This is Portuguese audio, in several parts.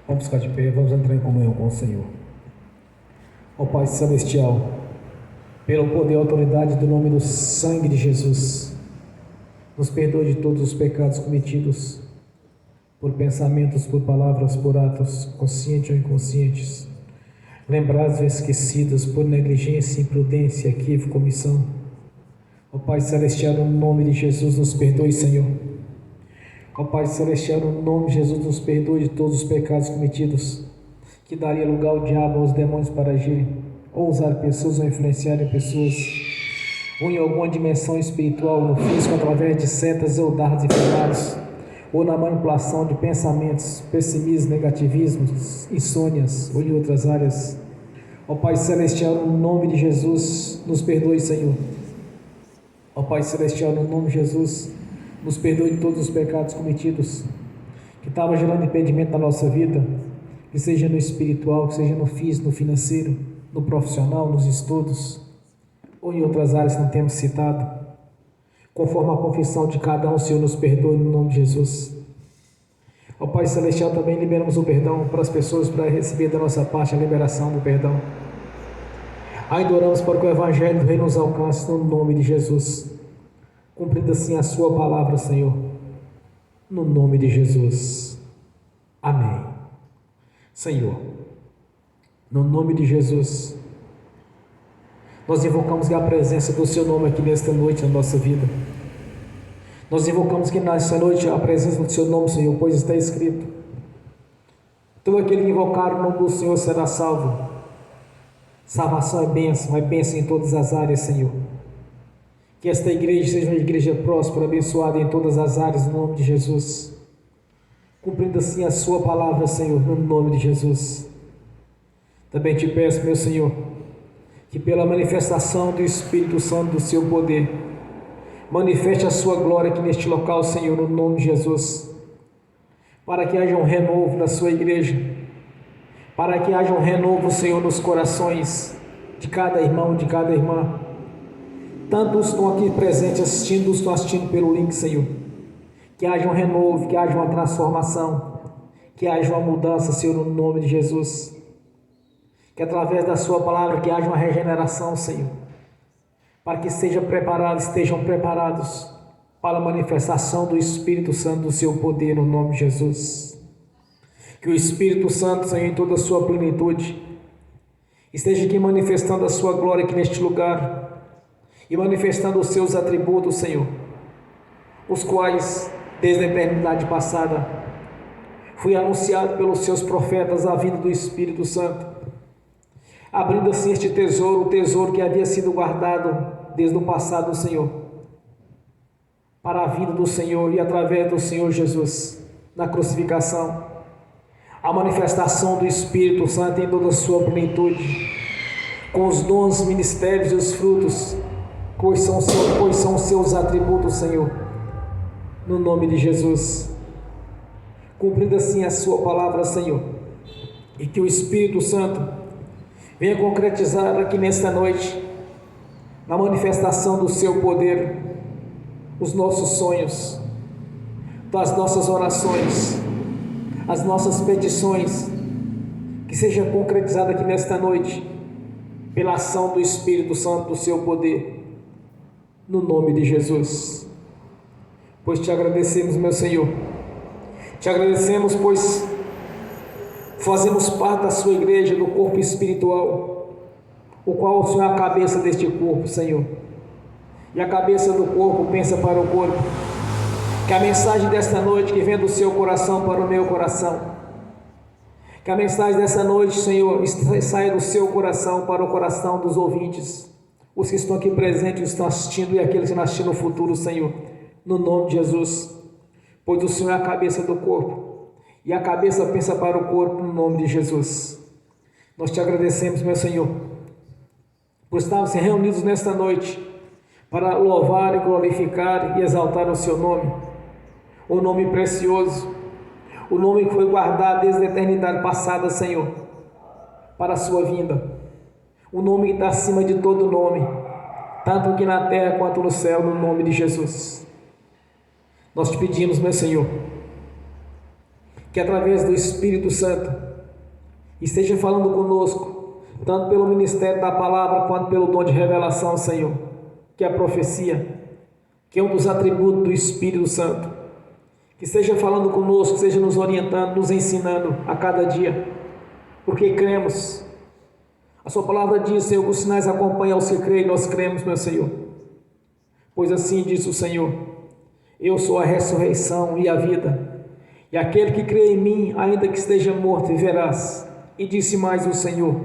Vamos ficar de pé, vamos entrar em comunhão com o Senhor. Ó Pai Celestial, pelo poder e autoridade do nome do sangue de Jesus, nos perdoe de todos os pecados cometidos, por pensamentos, por palavras, por atos, conscientes ou inconscientes, lembrados ou esquecidos, por negligência, imprudência, equívoco, omissão. Ó Pai Celestial, no nome de Jesus, nos perdoe, Senhor. Ó Pai Celestial, no nome de Jesus, nos perdoe de todos os pecados cometidos, que daria lugar ao diabo, aos demônios para agirem, ou usar pessoas, ou influenciarem pessoas, ou em alguma dimensão espiritual, no físico, através de setas ou dardos inflamados, ou na manipulação de pensamentos, pessimismo, negativismos, insônias, ou em outras áreas. Ó Pai Celestial, no nome de Jesus, nos perdoe, Senhor. Ó Pai Celestial, no nome de Jesus, nos perdoe de todos os pecados cometidos, que estavam gerando impedimento na nossa vida, que seja no espiritual, que seja no físico, no financeiro, no profissional, nos estudos, ou em outras áreas que não temos citado. Conforme a confissão de cada um, o Senhor nos perdoe no nome de Jesus. Ó Pai Celestial, também liberamos o perdão para as pessoas, para receber da nossa parte a liberação do perdão. Ainda oramos para que o Evangelho do Reino nos alcance no nome de Jesus, cumprindo assim a sua palavra, Senhor, no nome de Jesus. Amém. Senhor, no nome de Jesus, nós invocamos a presença do Seu nome aqui nesta noite na nossa vida. Nós invocamos que nesta noite a presença do Seu nome, Senhor, pois está escrito: todo aquele que invocar o nome do Senhor será salvo. Salvação é bênção em todas as áreas, Senhor. Que esta igreja seja uma igreja próspera, abençoada em todas as áreas, no nome de Jesus, cumprindo assim a sua palavra, Senhor, no nome de Jesus. Também te peço, meu Senhor, que pela manifestação do Espírito Santo, do seu poder, manifeste a sua glória aqui neste local, Senhor, no nome de Jesus, para que haja um renovo na sua igreja, para que haja um renovo, Senhor, nos corações de cada irmão, de cada irmã, tanto os que estão aqui presentes assistindo, os que estão assistindo pelo link, Senhor, que haja um renovo, que haja uma transformação, que haja uma mudança, Senhor, no nome de Jesus, que através da sua palavra, que haja uma regeneração, Senhor, para que estejam preparados para a manifestação do Espírito Santo, do seu poder, no nome de Jesus. Que o Espírito Santo, Senhor, em toda a sua plenitude, esteja aqui manifestando a sua glória aqui neste lugar, e manifestando os seus atributos, Senhor, os quais, desde a eternidade passada, foi anunciado pelos seus profetas a vinda do Espírito Santo, abrindo assim este tesouro, o tesouro que havia sido guardado desde o passado, Senhor, para a vinda do Senhor e através do Senhor Jesus, na crucificação, a manifestação do Espírito Santo em toda a sua plenitude, com os dons, ministérios e os frutos, pois são os seus atributos, Senhor, no nome de Jesus, cumprindo assim a sua palavra, Senhor, e que o Espírito Santo venha concretizar aqui nesta noite, na manifestação do seu poder, os nossos sonhos, as nossas orações, as nossas petições, que seja concretizada aqui nesta noite, pela ação do Espírito Santo, do seu poder, no nome de Jesus. Pois te agradecemos, meu Senhor, te agradecemos, pois fazemos parte da sua igreja, do corpo espiritual, o qual o Senhor é a cabeça deste corpo, Senhor, e a cabeça do corpo pensa para o corpo. Que a mensagem desta noite, que vem do seu coração para o meu coração, que a mensagem dessa noite, Senhor, saia do seu coração para o coração dos ouvintes, os que estão aqui presentes, os que estão assistindo e aqueles que estão assistindo no futuro, Senhor, no nome de Jesus, pois o Senhor é a cabeça do corpo, e a cabeça pensa para o corpo, no nome de Jesus. Nós te agradecemos, meu Senhor, por estarmos reunidos nesta noite, para louvar e glorificar e exaltar o seu nome, o nome precioso, o nome que foi guardado desde a eternidade passada, Senhor, para a sua vinda, o nome que está acima de todo nome, tanto aqui na terra quanto no céu, no nome de Jesus. Nós te pedimos, meu Senhor, que através do Espírito Santo esteja falando conosco, tanto pelo ministério da palavra, quanto pelo dom de revelação, Senhor, que é a profecia, que é um dos atributos do Espírito Santo, que esteja falando conosco, que esteja nos orientando, nos ensinando a cada dia, porque cremos. A sua palavra diz, Senhor, que os sinais acompanham os que creem, nós cremos, meu Senhor, pois assim diz o Senhor: eu sou a ressurreição e a vida, e aquele que crê em mim, ainda que esteja morto, viverás. E disse mais o Senhor,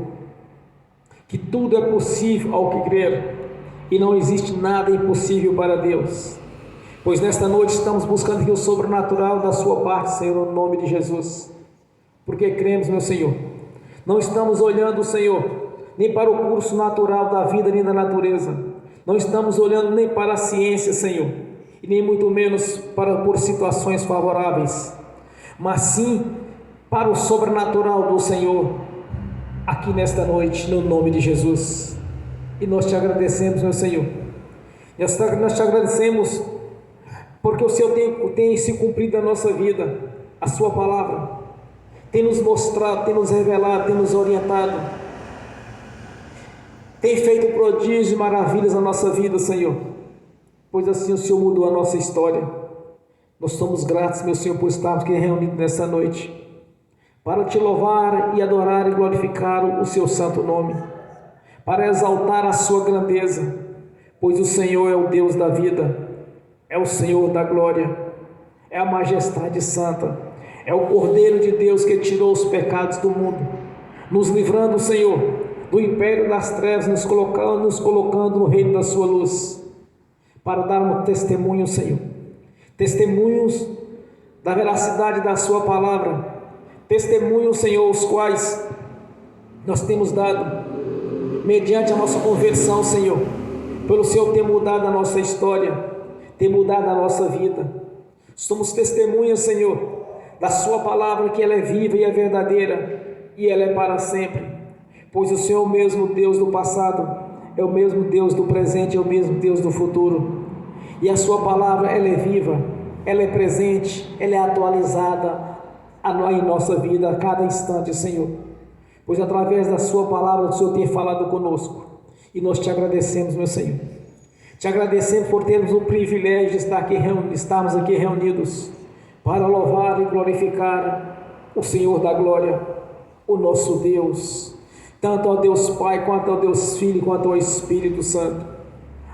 que tudo é possível ao que crer, e não existe nada impossível para Deus. Pois nesta noite estamos buscando aqui o sobrenatural da sua parte, Senhor, no nome de Jesus, porque cremos, meu Senhor. Não estamos olhando, Senhor, nem para o curso natural da vida, nem da natureza. Não estamos olhando nem para a ciência, Senhor, e nem muito menos por situações favoráveis, mas sim para o sobrenatural do Senhor, aqui nesta noite, no nome de Jesus. E nós te agradecemos, meu Senhor. Nós te agradecemos porque o Senhor tem se cumprido na nossa vida. A sua palavra tem nos mostrado, tem nos revelado, tem nos orientado, tem feito prodígios e maravilhas na nossa vida, Senhor, pois assim o Senhor mudou a nossa história. Nós somos gratos, meu Senhor, por estarmos aqui reunidos nessa noite, para te louvar e adorar e glorificar o seu santo nome, para exaltar a sua grandeza, pois o Senhor é o Deus da vida, é o Senhor da glória, é a majestade santa, é o Cordeiro de Deus que tirou os pecados do mundo, nos livrando, Senhor, do império das trevas, nos colocando no reino da sua luz, para darmos testemunho, Senhor, testemunhos da veracidade da sua palavra, testemunhos, Senhor, os quais nós temos dado mediante a nossa conversão, Senhor, pelo Senhor ter mudado a nossa história, ter mudado a nossa vida. Somos testemunhas, Senhor, da sua palavra, que ela é viva e é verdadeira, e ela é para sempre, pois o Senhor é o mesmo Deus do passado, é o mesmo Deus do presente, é o mesmo Deus do futuro, e a sua palavra, ela é viva, ela é presente, ela é atualizada em nossa vida a cada instante, Senhor, pois através da sua palavra o Senhor tem falado conosco, e nós te agradecemos, meu Senhor. Te agradecemos por termos o privilégio de estarmos aqui reunidos para louvar e glorificar o Senhor da glória, o nosso Deus, tanto ao Deus Pai, quanto ao Deus Filho, quanto ao Espírito Santo.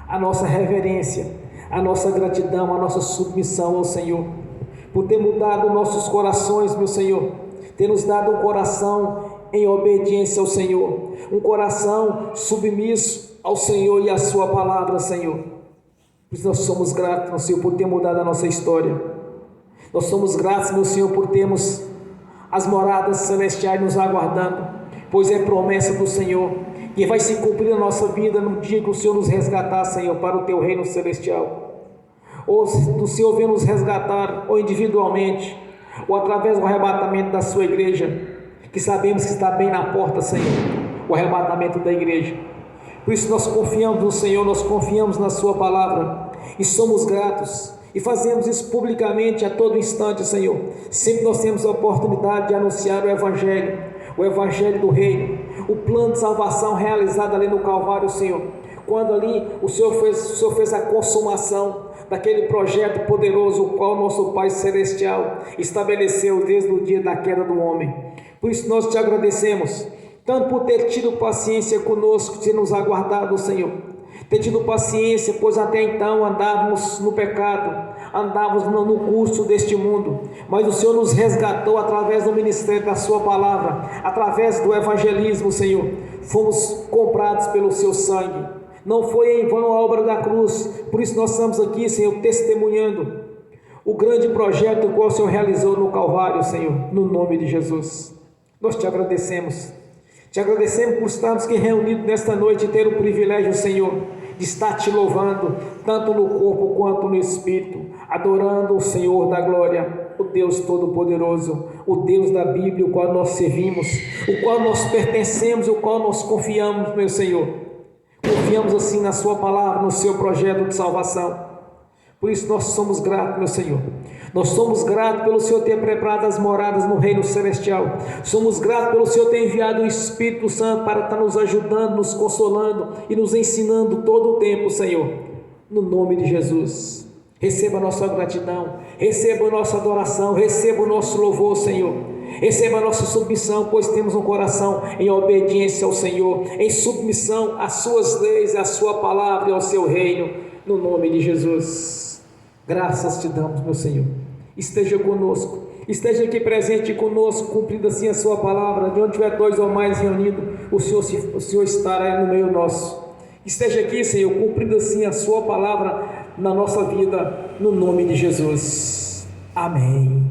A nossa reverência, a nossa gratidão, a nossa submissão ao Senhor, por ter mudado nossos corações, meu Senhor, ter nos dado um coração em obediência ao Senhor, um coração submisso ao Senhor e à sua palavra, Senhor. Pois nós somos gratos, meu Senhor, por ter mudado a nossa história. Nós somos gratos, meu Senhor, por termos as moradas celestiais nos aguardando, pois é promessa do Senhor que vai se cumprir na nossa vida no dia que o Senhor nos resgatar, Senhor, para o teu reino celestial. Ou o Senhor vem nos resgatar, ou individualmente, ou através do arrebatamento da sua igreja, que sabemos que está bem na porta, Senhor, o arrebatamento da igreja. Por isso nós confiamos no Senhor, nós confiamos na sua palavra, e somos gratos, e fazemos isso publicamente a todo instante, Senhor. Sempre nós temos a oportunidade de anunciar o Evangelho do Reino, o plano de salvação realizado ali no Calvário, Senhor. Quando ali o Senhor fez a consumação daquele projeto poderoso, o qual nosso Pai Celestial estabeleceu desde o dia da queda do homem. Por isso nós te agradecemos, tanto por ter tido paciência conosco, ter nos aguardado, Senhor, ter tido paciência, pois até então andávamos no pecado, andávamos no curso deste mundo, mas o Senhor nos resgatou através do ministério da sua palavra, através do evangelismo, Senhor. Fomos comprados pelo seu sangue, não foi em vão a obra da cruz. Por isso nós estamos aqui, Senhor, testemunhando o grande projeto que o Senhor realizou no Calvário, Senhor, no nome de Jesus. Nós te agradecemos por estarmos aqui reunidos nesta noite e ter o privilégio, Senhor, de estar te louvando, tanto no corpo quanto no espírito, adorando o Senhor da glória, o Deus Todo-Poderoso, o Deus da Bíblia, o qual nós servimos, o qual nós pertencemos, o qual nós confiamos, meu Senhor. Confiamos assim na sua palavra, no seu projeto de salvação. Por isso nós somos gratos, meu Senhor. Nós somos gratos pelo Senhor ter preparado as moradas no reino celestial. Somos gratos pelo Senhor ter enviado o Espírito Santo para estar nos ajudando, nos consolando e nos ensinando todo o tempo, Senhor. No nome de Jesus. Receba a nossa gratidão, receba a nossa adoração, receba o nosso louvor, Senhor. Receba a nossa submissão, pois temos um coração em obediência ao Senhor, em submissão às suas leis, à sua palavra e ao seu reino, no nome de Jesus. Graças te damos, meu Senhor. Esteja conosco, esteja aqui presente conosco, cumprindo assim a sua palavra. De onde tiver 2 ou mais reunidos, o Senhor estará no meio nosso. Esteja aqui, Senhor, cumprindo assim a sua palavra na nossa vida, no nome de Jesus. Amém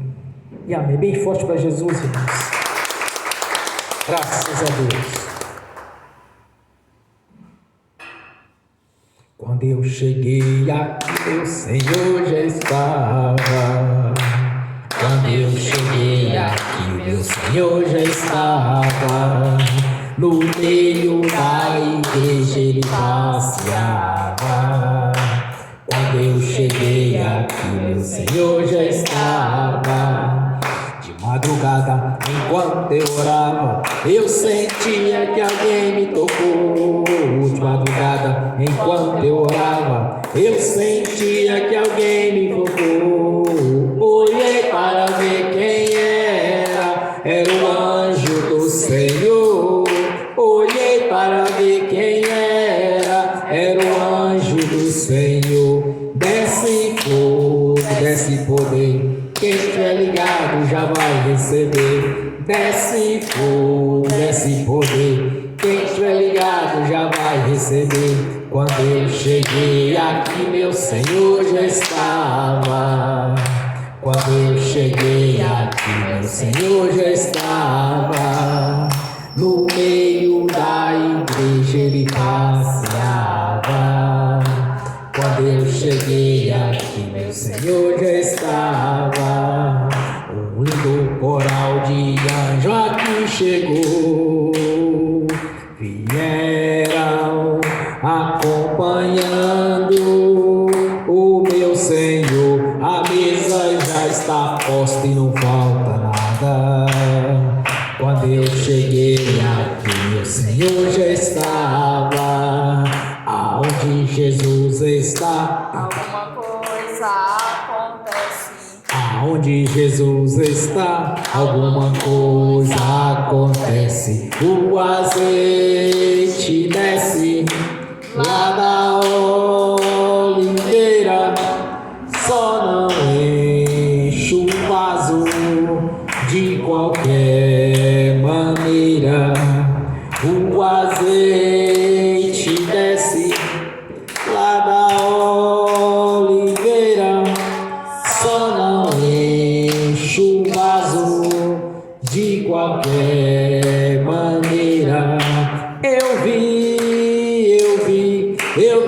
e amém. Bem forte para Jesus, irmãos. Graças a Deus. Quando eu cheguei aqui, meu Senhor já estava. Quando eu cheguei aqui, meu Senhor já estava. No meio da igreja ele passeava. Quando eu cheguei aqui, meu Senhor já estava. De madrugada, enquanto eu orava, eu sentia que alguém me tocou. De madrugada, enquanto eu orava, eu sentia que alguém me tocou. Olhei para ver quem era o anjo do Senhor. Olhei para ver quem era o anjo do Senhor. Desce fogo, desce poder, quem estiver ligado já vai receber. Desce fogo, desce poder, quem estiver ligado já vai receber. Quando eu cheguei aqui, meu Senhor já estava. Quando eu cheguei aqui, meu Senhor já estava. No meio da igreja ele passeava. Quando eu cheguei aqui, meu Senhor já estava. Um lindo coral de anjo aqui chegou. Vieram acompanhando o meu Senhor. A mesa já está posta e não falta nada. Quando eu cheguei aqui, meu Senhor já estava. Aonde Jesus está, alguma coisa acontece. Aonde Jesus está, alguma coisa acontece. O azeite desce lá da oliveira, só não enche o vaso de qualquer maneira. O azeite desce lá da oliveira, só não enche o vaso de qualquer maneira. Eu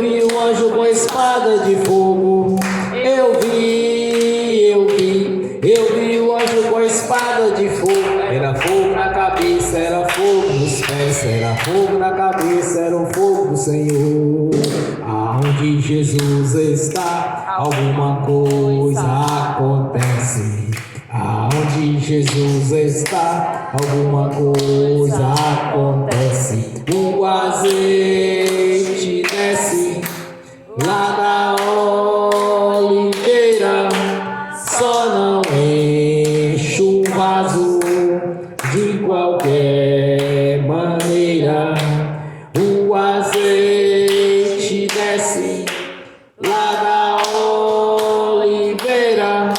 vi o anjo com espada de fogo. Eu vi o anjo com espada de fogo. Era fogo na cabeça, era fogo nos pés, era fogo na cabeça, era o fogo do Senhor. Aonde Jesus está, alguma coisa acontece. Aonde Jesus está, alguma coisa acontece. O azeite desce lá da oliveira, só não enche o vaso de qualquer maneira. O azeite desce lá da oliveira,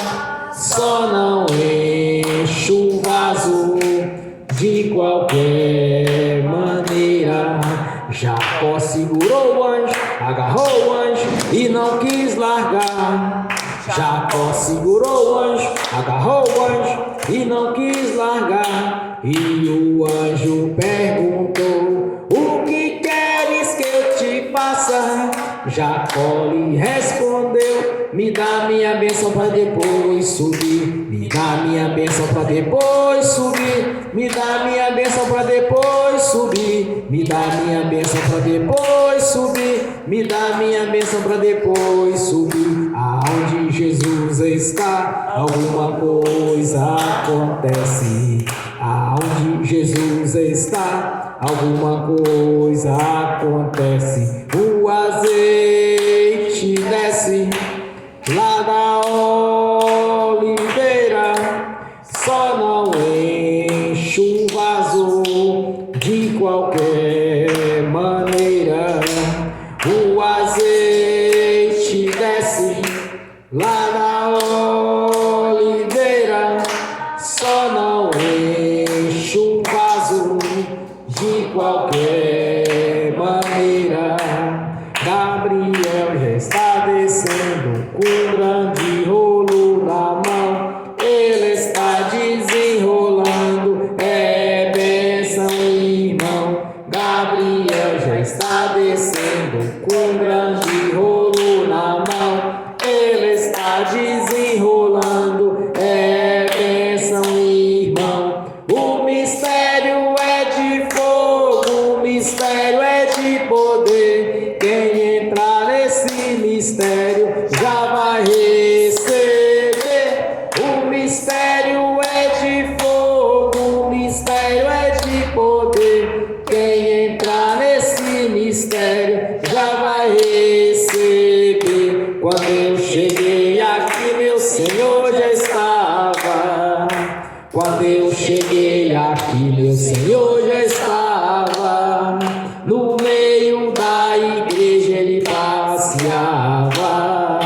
só não enche o vaso de qualquer maneira. Jacó segurou o anjo, agarrou o anjo e não quis largar. Jacó segurou o anjo, agarrou o anjo e não quis largar. E o anjo perguntou: o que queres que eu te faça? Jacó lhe respondeu: Me dá minha bênção para depois subir. Me dá minha bênção para depois subir. Me dá minha bênção para depois subir. Me dá minha bênção para depois subir. Me dá minha bênção para depois subir. Aonde Jesus está, alguma coisa acontece. Aonde Jesus está, alguma coisa acontece. O azeite desce lá da oliveira, só não enche o vaso de qualquer maneira. O azeite desce lá da oliveira, só não enche o vaso de qualquer maneira. Gabriel já está descendo com um grande rolo na mão. Ele está desenrolando, é bênção, irmão. Gabriel já está descendo com um grande rolo na mão. Ele está desenrolando, é bênção, irmão. O mistério é de fogo, o mistério é de poder. Quem entrar nesse mistério já vai receber. O mistério é de fogo, o mistério é de poder. Quem entrar nesse mistério já vai receber. Quando eu cheguei aqui, meu Senhor já estava. Quando eu cheguei aqui, meu Senhor já estava. No meio da igreja ele passeava.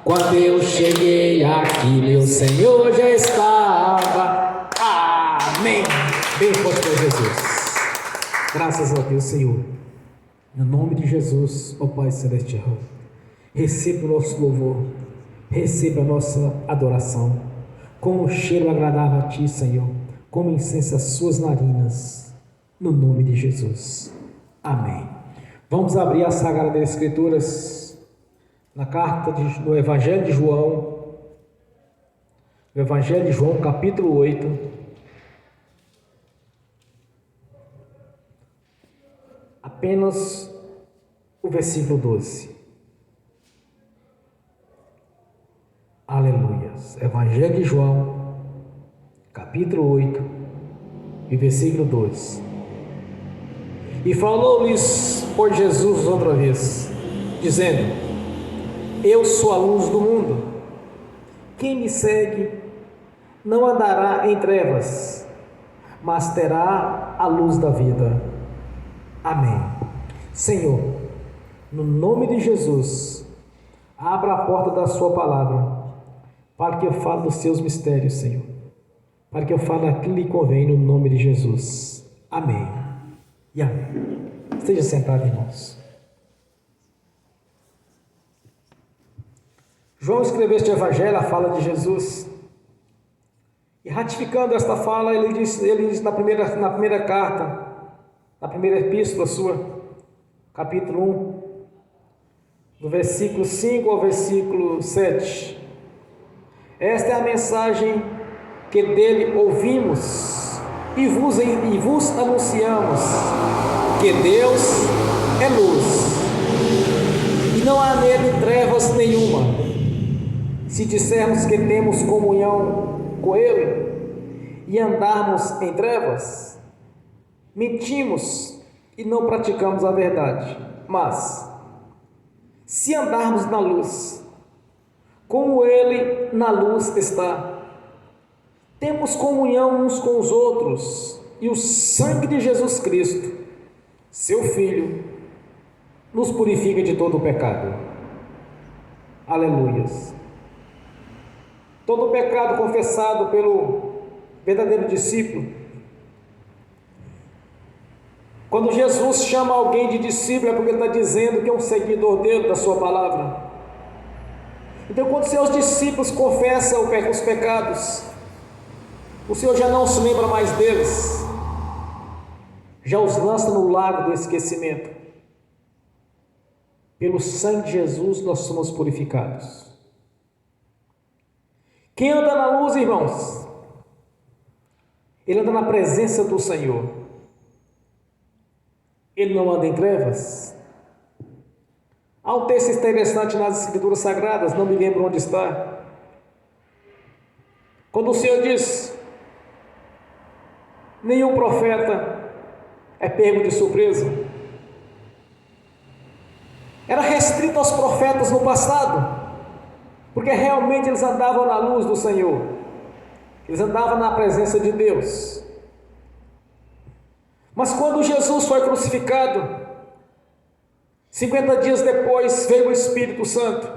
Quando eu cheguei aqui, meu Senhor já estava. Amém. Bem forte para Jesus. Graças a Deus, Senhor. No nome de Jesus, ó Pai Celestial, receba o nosso louvor, receba a nossa adoração, com um cheiro agradável a Ti, Senhor, como incenso às suas narinas, no nome de Jesus. Amém. Vamos abrir as Sagradas Escrituras na no Evangelho de João, no Evangelho de João, capítulo 8, apenas o versículo 12. Aleluias. Evangelho de João, capítulo 8, e versículo 12. E falou-lhes por Jesus outra vez, dizendo: Eu sou a luz do mundo. Quem me segue não andará em trevas, mas terá a luz da vida. Amém. Senhor, no nome de Jesus, abra a porta da sua palavra, para que eu fale dos seus mistérios, Senhor, para que eu fale aquilo que lhe convém, no nome de Jesus. Amém. E amém. Esteja sentado, irmãos. João escreveu este evangelho, a fala de Jesus, e ratificando esta fala, ele diz na primeira carta, na primeira epístola sua, capítulo 1, do versículo 5 ao versículo 7. Esta é a mensagem que dele ouvimos e vos anunciamos, que Deus é luz, e não há nele trevas nenhuma. Se dissermos que temos comunhão com ele e andarmos em trevas, mentimos e não praticamos a verdade. Mas, se andarmos na luz, como ele na luz está, temos comunhão uns com os outros, e o sangue de Jesus Cristo, seu Filho, nos purifica de todo o pecado. Aleluias. Todo o pecado confessado pelo verdadeiro discípulo. Quando Jesus chama alguém de discípulo, é porque ele está dizendo que é um seguidor dele, da sua palavra. Então, quando seus discípulos confessam os pecados, o Senhor já não se lembra mais deles, já os lança no lago do esquecimento. Pelo sangue de Jesus nós somos purificados. Quem anda na luz, irmãos, ele anda na presença do Senhor. Ele não anda em trevas. Há um texto interessante nas Escrituras Sagradas, não me lembro onde está, quando o Senhor diz: nenhum profeta é pego de surpresa. Era restrito aos profetas no passado, porque realmente eles andavam na luz do Senhor, eles andavam na presença de Deus. Mas quando Jesus foi crucificado, 50 dias depois veio o Espírito Santo,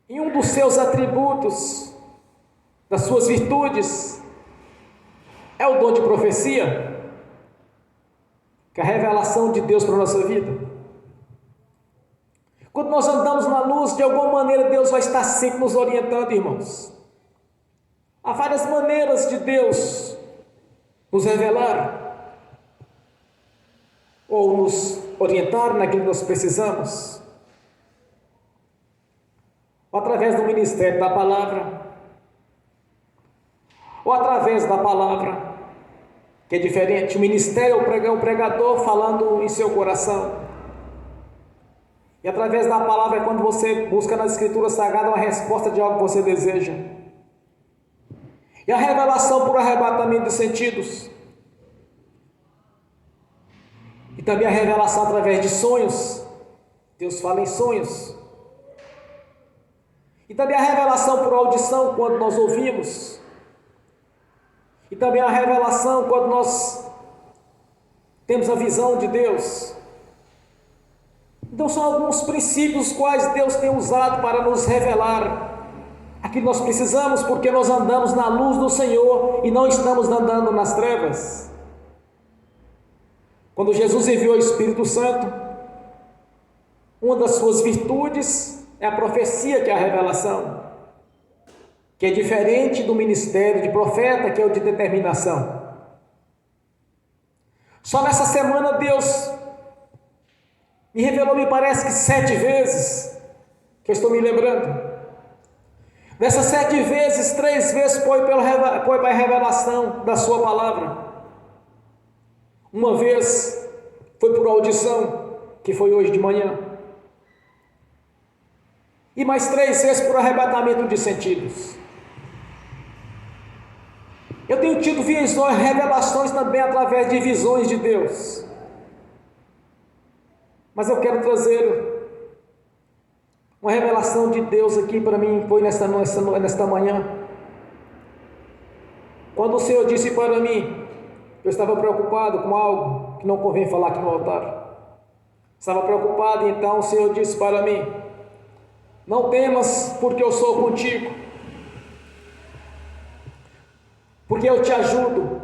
e um dos seus atributos, das suas virtudes, é o dom de profecia, que é a revelação de Deus para a nossa vida. Quando nós andamos na luz, de alguma maneira Deus vai estar sempre nos orientando, irmãos. Há várias maneiras de Deus nos revelar, ou nos orientar naquilo que nós precisamos, ou através do ministério da palavra, ou através da palavra, que é diferente. O ministério é o pregador falando em seu coração, e através da palavra é quando você busca nas Escrituras Sagradas uma resposta de algo que você deseja. E a revelação por arrebatamento de sentidos, e também a revelação através de sonhos. Deus fala em sonhos. E também a revelação por audição, quando nós ouvimos. E também a revelação quando nós temos a visão de Deus. Então são alguns princípios quais Deus tem usado para nos revelar aquilo que nós precisamos, porque nós andamos na luz do Senhor e não estamos andando nas trevas. Quando Jesus enviou o Espírito Santo, uma das suas virtudes é a profecia, que é a revelação, que é diferente do ministério de profeta, que é o de determinação. Só nessa semana Deus me revelou, me parece que 7 vezes, que eu estou me lembrando. Dessas 7 vezes, 3 vezes foi para a revelação da sua palavra. Uma vez foi por audição, que foi hoje de manhã. E mais 3 vezes por arrebatamento de sentidos. Eu tenho tido visões, revelações também através de visões de Deus. Mas eu quero trazer uma revelação de Deus aqui para mim, foi nesta manhã. Quando o Senhor disse para mim, eu estava preocupado com algo que não convém falar aqui no altar. Estava preocupado, e então o Senhor disse para mim: não temas, porque eu sou contigo, porque eu te ajudo,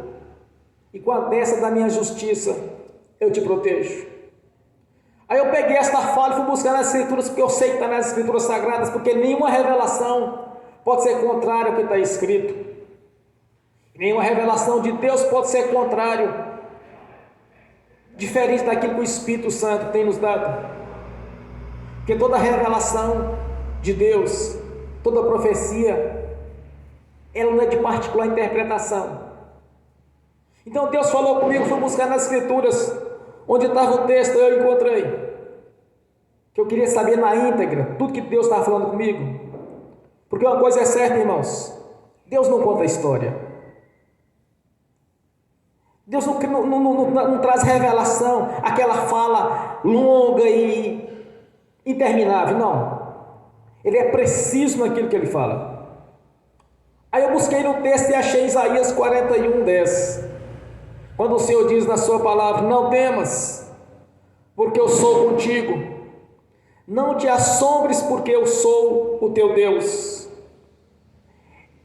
e com a destra da minha justiça eu te protejo. Aí eu peguei esta fala e fui buscar nas Escrituras, porque eu sei que está nas Escrituras Sagradas, porque nenhuma revelação pode ser contrária ao que está escrito. Nenhuma revelação de Deus pode ser contrário, diferente daquilo que o Espírito Santo tem nos dado. Porque toda revelação de Deus, toda profecia, ela não é de particular interpretação. Então Deus falou comigo, fui buscar nas Escrituras, onde estava o texto, eu encontrei, que eu queria saber na íntegra, tudo que Deus estava falando comigo. Porque uma coisa é certa, irmãos, Deus não conta a história. Deus não traz revelação, aquela fala longa e interminável, não. Ele é preciso naquilo que ele fala. Aí eu busquei no texto e achei Isaías 41:10, quando o Senhor diz na sua palavra: não temas, porque eu sou contigo, não te assombres, porque eu sou o teu Deus,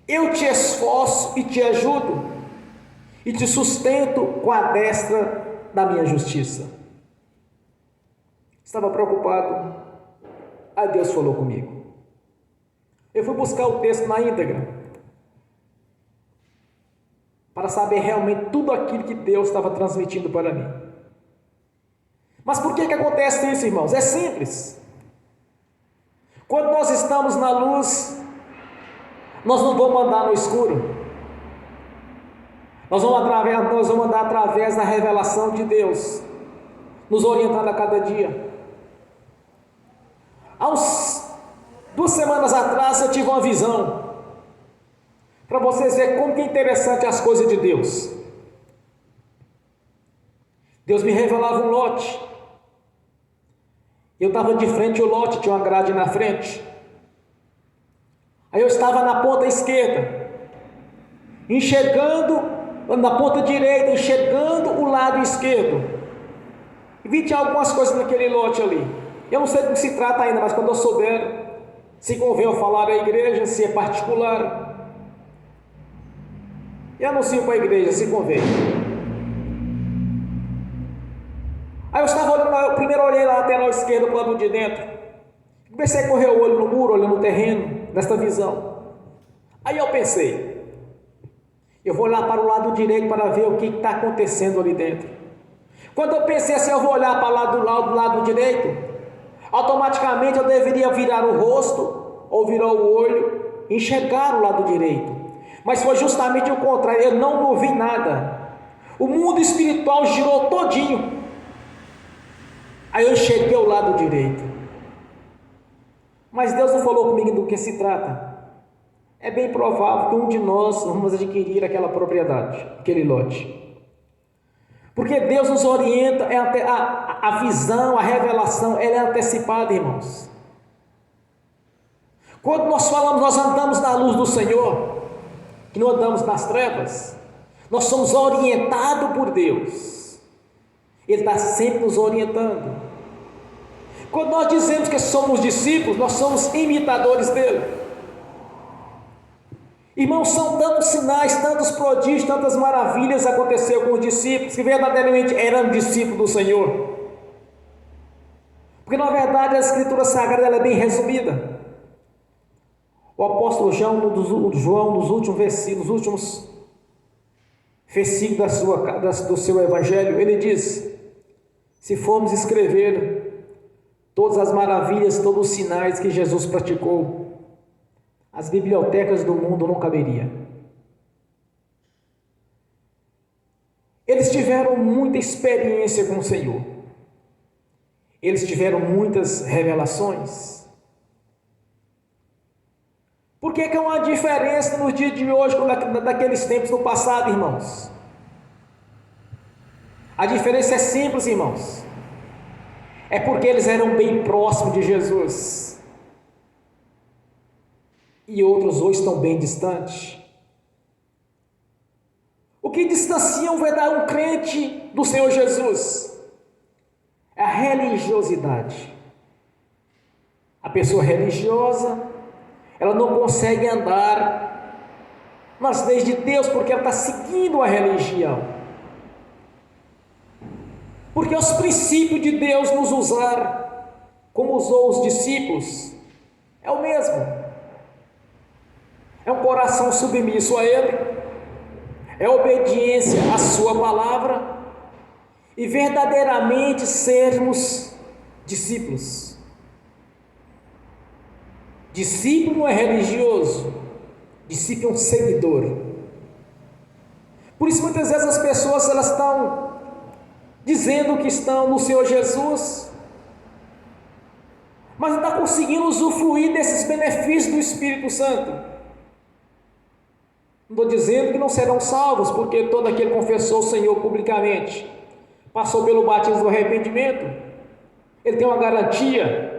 eu te esforço e te ajudo, e te sustento com a destra da minha justiça. Estava preocupado, aí Deus falou comigo. Eu fui buscar o texto na íntegra, para saber realmente tudo aquilo que Deus estava transmitindo para mim. Mas por que acontece isso, irmãos? É simples. Quando nós estamos na luz, Nós não vamos andar no escuro. Nós vamos andar através da revelação de Deus, nos orientando a cada dia. Há 2 semanas atrás eu tive uma visão, para vocês verem como que é interessante as coisas de Deus. Deus me revelava um lote. Eu estava de frente ao lote, tinha uma grade na frente. Aí eu estava na ponta esquerda, enxergando, na ponta direita, enxergando o lado esquerdo. E vi que tinha algumas coisas naquele lote ali. Eu não sei do que se trata ainda, mas quando eu souber, se convém eu falar à igreja, se é particular, eu anuncio para a igreja, se convém. Aí eu estava olhando, primeiro eu olhei na lateral esquerda para o lado de dentro. Comecei a correr o olho no muro, olhando no terreno, nesta visão. Aí eu pensei, eu vou olhar para o lado direito para ver o que está acontecendo ali dentro. Quando eu pensei assim, eu vou olhar para o lado direito, automaticamente eu deveria virar o rosto, ou virar o olho, enxergar o lado direito. Mas foi justamente o contrário, eu não ouvi nada. O mundo espiritual girou todinho. Aí eu enxerguei o lado direito. Mas Deus não falou comigo do que se trata. É bem provável que um de nós vamos adquirir aquela propriedade, aquele lote. Porque Deus nos orienta, a visão, a revelação, ela é antecipada, irmãos. Quando nós falamos, nós andamos na luz do Senhor, que não andamos nas trevas, nós somos orientados por Deus. Ele está sempre nos orientando. Quando nós dizemos que somos discípulos, nós somos imitadores dele. Irmãos, são tantos sinais, tantos prodígios, tantas maravilhas aconteceram com os discípulos, que verdadeiramente eram discípulos do Senhor. Porque na verdade a Escritura Sagrada ela é bem resumida. O apóstolo João, nos últimos versículos do seu evangelho, ele diz: se formos escrever todas as maravilhas, todos os sinais que Jesus praticou, as bibliotecas do mundo não caberia. Eles tiveram muita experiência com o Senhor. Eles tiveram muitas revelações. Por que há uma diferença nos dias de hoje daqueles tempos do passado, irmãos? A diferença é simples, irmãos. É porque eles eram bem próximos de Jesus. E outros hoje estão bem distantes. O que distancia um crente do Senhor Jesus é a religiosidade. A pessoa religiosa, ela não consegue andar nas leis de Deus porque ela está seguindo a religião. Porque os princípios de Deus nos usar como usou os discípulos é o mesmo. É um coração submisso a Ele, é obediência à Sua palavra e verdadeiramente sermos discípulos. Discípulo não é religioso, discípulo é um seguidor. Por isso muitas vezes as pessoas elas estão dizendo que estão no Senhor Jesus, mas não estão conseguindo usufruir desses benefícios do Espírito Santo. Não estou dizendo que não serão salvos, porque todo aquele que confessou o Senhor publicamente, passou pelo batismo do arrependimento, ele tem uma garantia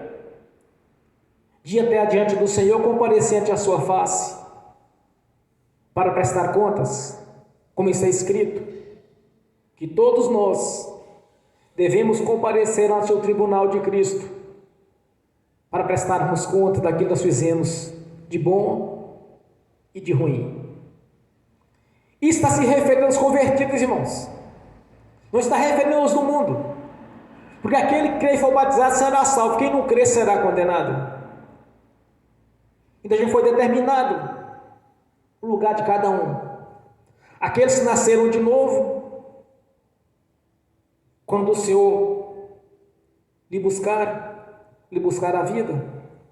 de ir até adiante do Senhor, comparecente à sua face, para prestar contas, como está escrito, que todos nós devemos comparecer ante o tribunal de Cristo, para prestarmos conta daquilo que nós fizemos de bom e de ruim. Isso está se referindo aos convertidos, irmãos. Não está referindo aos do mundo. Porque aquele que crê e for batizado será salvo. Quem não crê será condenado. Então já foi determinado o lugar de cada um. Aqueles que nasceram de novo, quando o Senhor lhe buscar a vida,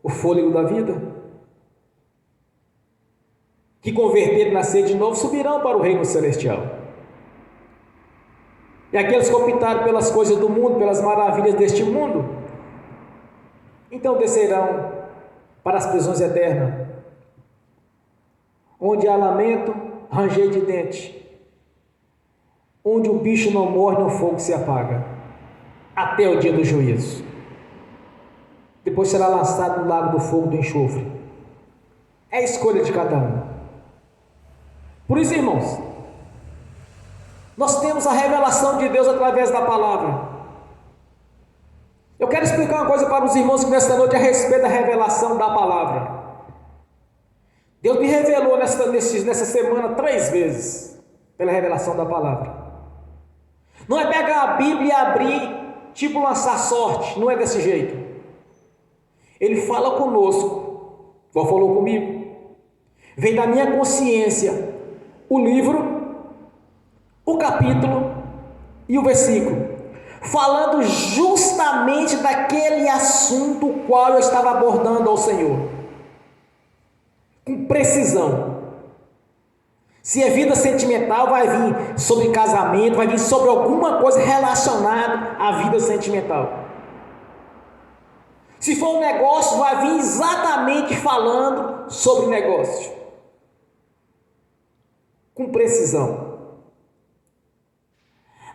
o fôlego da vida, que converterem e nascer de novo subirão para o reino celestial. E aqueles que optaram pelas coisas do mundo, pelas maravilhas deste mundo, então descerão para as prisões eternas, onde há lamento, ranger de dente, onde o bicho não morre, nem o fogo se apaga, até o dia do juízo. Depois será lançado no lago do fogo do enxofre. É a escolha de cada um. Por isso, irmãos, nós temos a revelação de Deus através da palavra. Eu quero explicar uma coisa para os irmãos que nesta noite a respeito da revelação da palavra. Deus me revelou nessa semana 3 vezes pela revelação da palavra. Não é pegar a Bíblia e abrir, tipo lançar sorte, não é desse jeito. Ele fala conosco, igual falou comigo. Vem da minha consciência o livro, o capítulo e o versículo, falando justamente daquele assunto o qual eu estava abordando ao Senhor, com precisão. Se é vida sentimental, vai vir sobre casamento, vai vir sobre alguma coisa relacionada à vida sentimental. Se for um negócio, vai vir exatamente falando sobre o negócio, com precisão.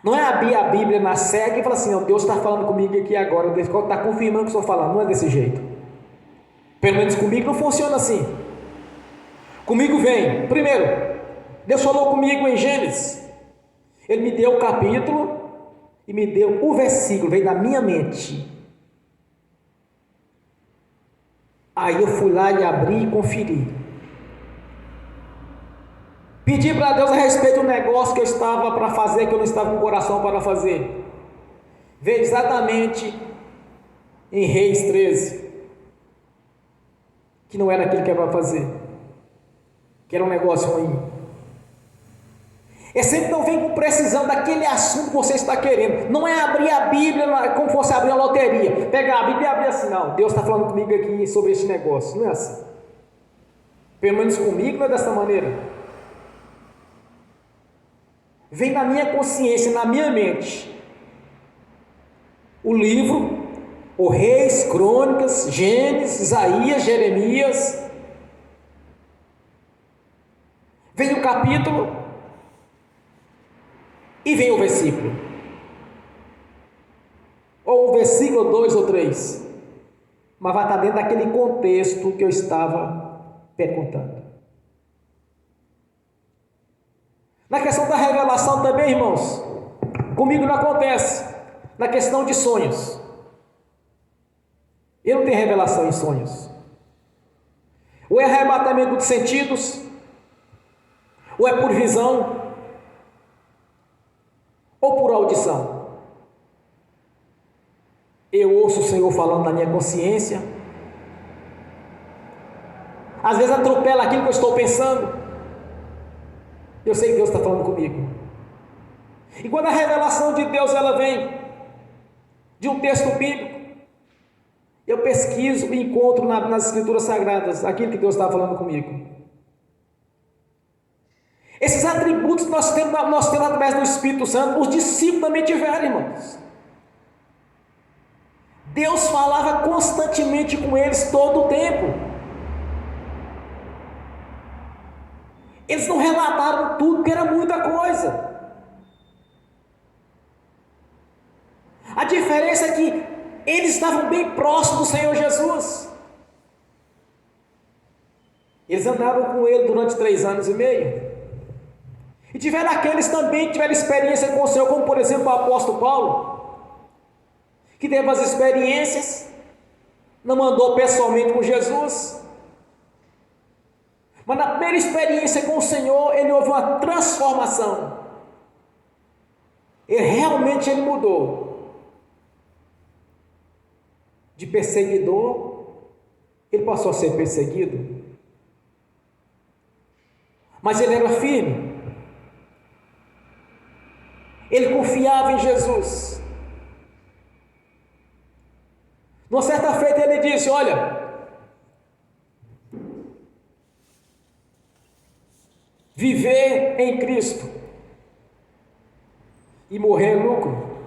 Não é abrir a Bíblia na cega e falar assim, Deus está falando comigo aqui agora, Deus está confirmando o que eu estou falando. Não é desse jeito. Pelo menos comigo não funciona assim. Comigo vem, primeiro, Deus falou comigo em Gênesis. Ele me deu o capítulo e me deu o versículo, veio da minha mente. Aí eu fui lá e abri e conferi. Pedi para Deus a respeito do negócio que eu estava para fazer, que eu não estava com o coração para fazer. Veio exatamente em Reis 13, que não era aquilo que era para fazer, que era um negócio ruim. É sempre não vem com precisão daquele assunto que você está querendo. Não é abrir a Bíblia como se fosse abrir a loteria. Pegar a Bíblia e abrir assim, não. Deus está falando comigo aqui sobre este negócio. Não é assim. Pelo menos comigo não é dessa maneira. Vem na minha consciência, na minha mente, o livro, o Reis, Crônicas, Gênesis, Isaías, Jeremias. Vem o capítulo e vem o versículo. Ou o versículo 2 ou 3. Mas vai estar dentro daquele contexto que eu estava perguntando. Na questão da revelação também, irmãos, comigo não acontece. Na questão de sonhos, eu não tenho revelação em sonhos. Ou é arrebatamento de sentidos, ou é por visão, ou por audição. Eu ouço o Senhor falando na minha consciência. Às vezes atropela aquilo que eu estou pensando. Eu sei que Deus está falando comigo. E quando a revelação de Deus ela vem de um texto bíblico, eu pesquiso e encontro nas escrituras sagradas aquilo que Deus está falando comigo. Esses atributos que nós temos através do Espírito Santo, os discípulos também tiveram, irmãos. Deus falava constantemente com eles todo o tempo. Eles não relataram tudo, porque era muita coisa. A diferença é que eles estavam bem próximos do Senhor Jesus. Eles andaram com Ele durante 3 anos e meio. E tiveram aqueles também que tiveram experiência com o Senhor, como por exemplo o apóstolo Paulo, que teve as experiências, não andou pessoalmente com Jesus, mas na primeira experiência com o Senhor, ele houve uma transformação. Ele mudou. De perseguidor, ele passou a ser perseguido. Mas ele era firme. Ele confiava em Jesus. Numa certa feita ele disse, olha, viver em Cristo e morrer é lucro,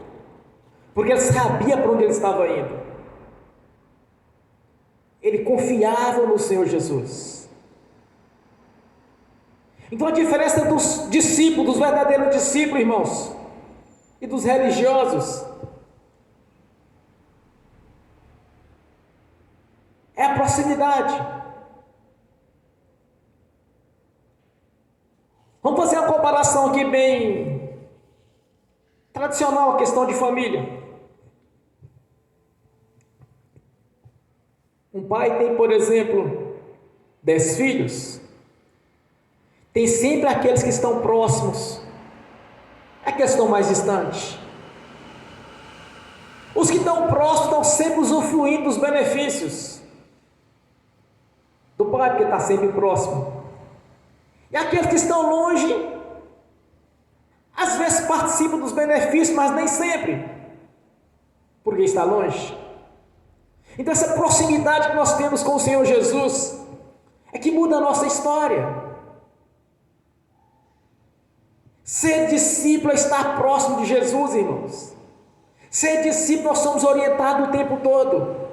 porque ele sabia para onde ele estava indo. Ele confiava no Senhor Jesus. Então a diferença dos discípulos, dos verdadeiros discípulos, irmãos, e dos religiosos, é a proximidade. Vamos fazer uma comparação aqui bem tradicional, a questão de família. Um pai tem, por exemplo, 10 filhos. Tem sempre aqueles que estão próximos, aqueles que estão mais distantes. Os que estão próximos estão sempre usufruindo dos benefícios do pai, porque está sempre próximo. E aqueles que estão longe, às vezes participam dos benefícios, mas nem sempre, porque está longe. Então essa proximidade que nós temos com o Senhor Jesus é que muda a nossa história. Ser discípulo é estar próximo de Jesus, irmãos. Ser discípulo, nós somos orientados o tempo todo.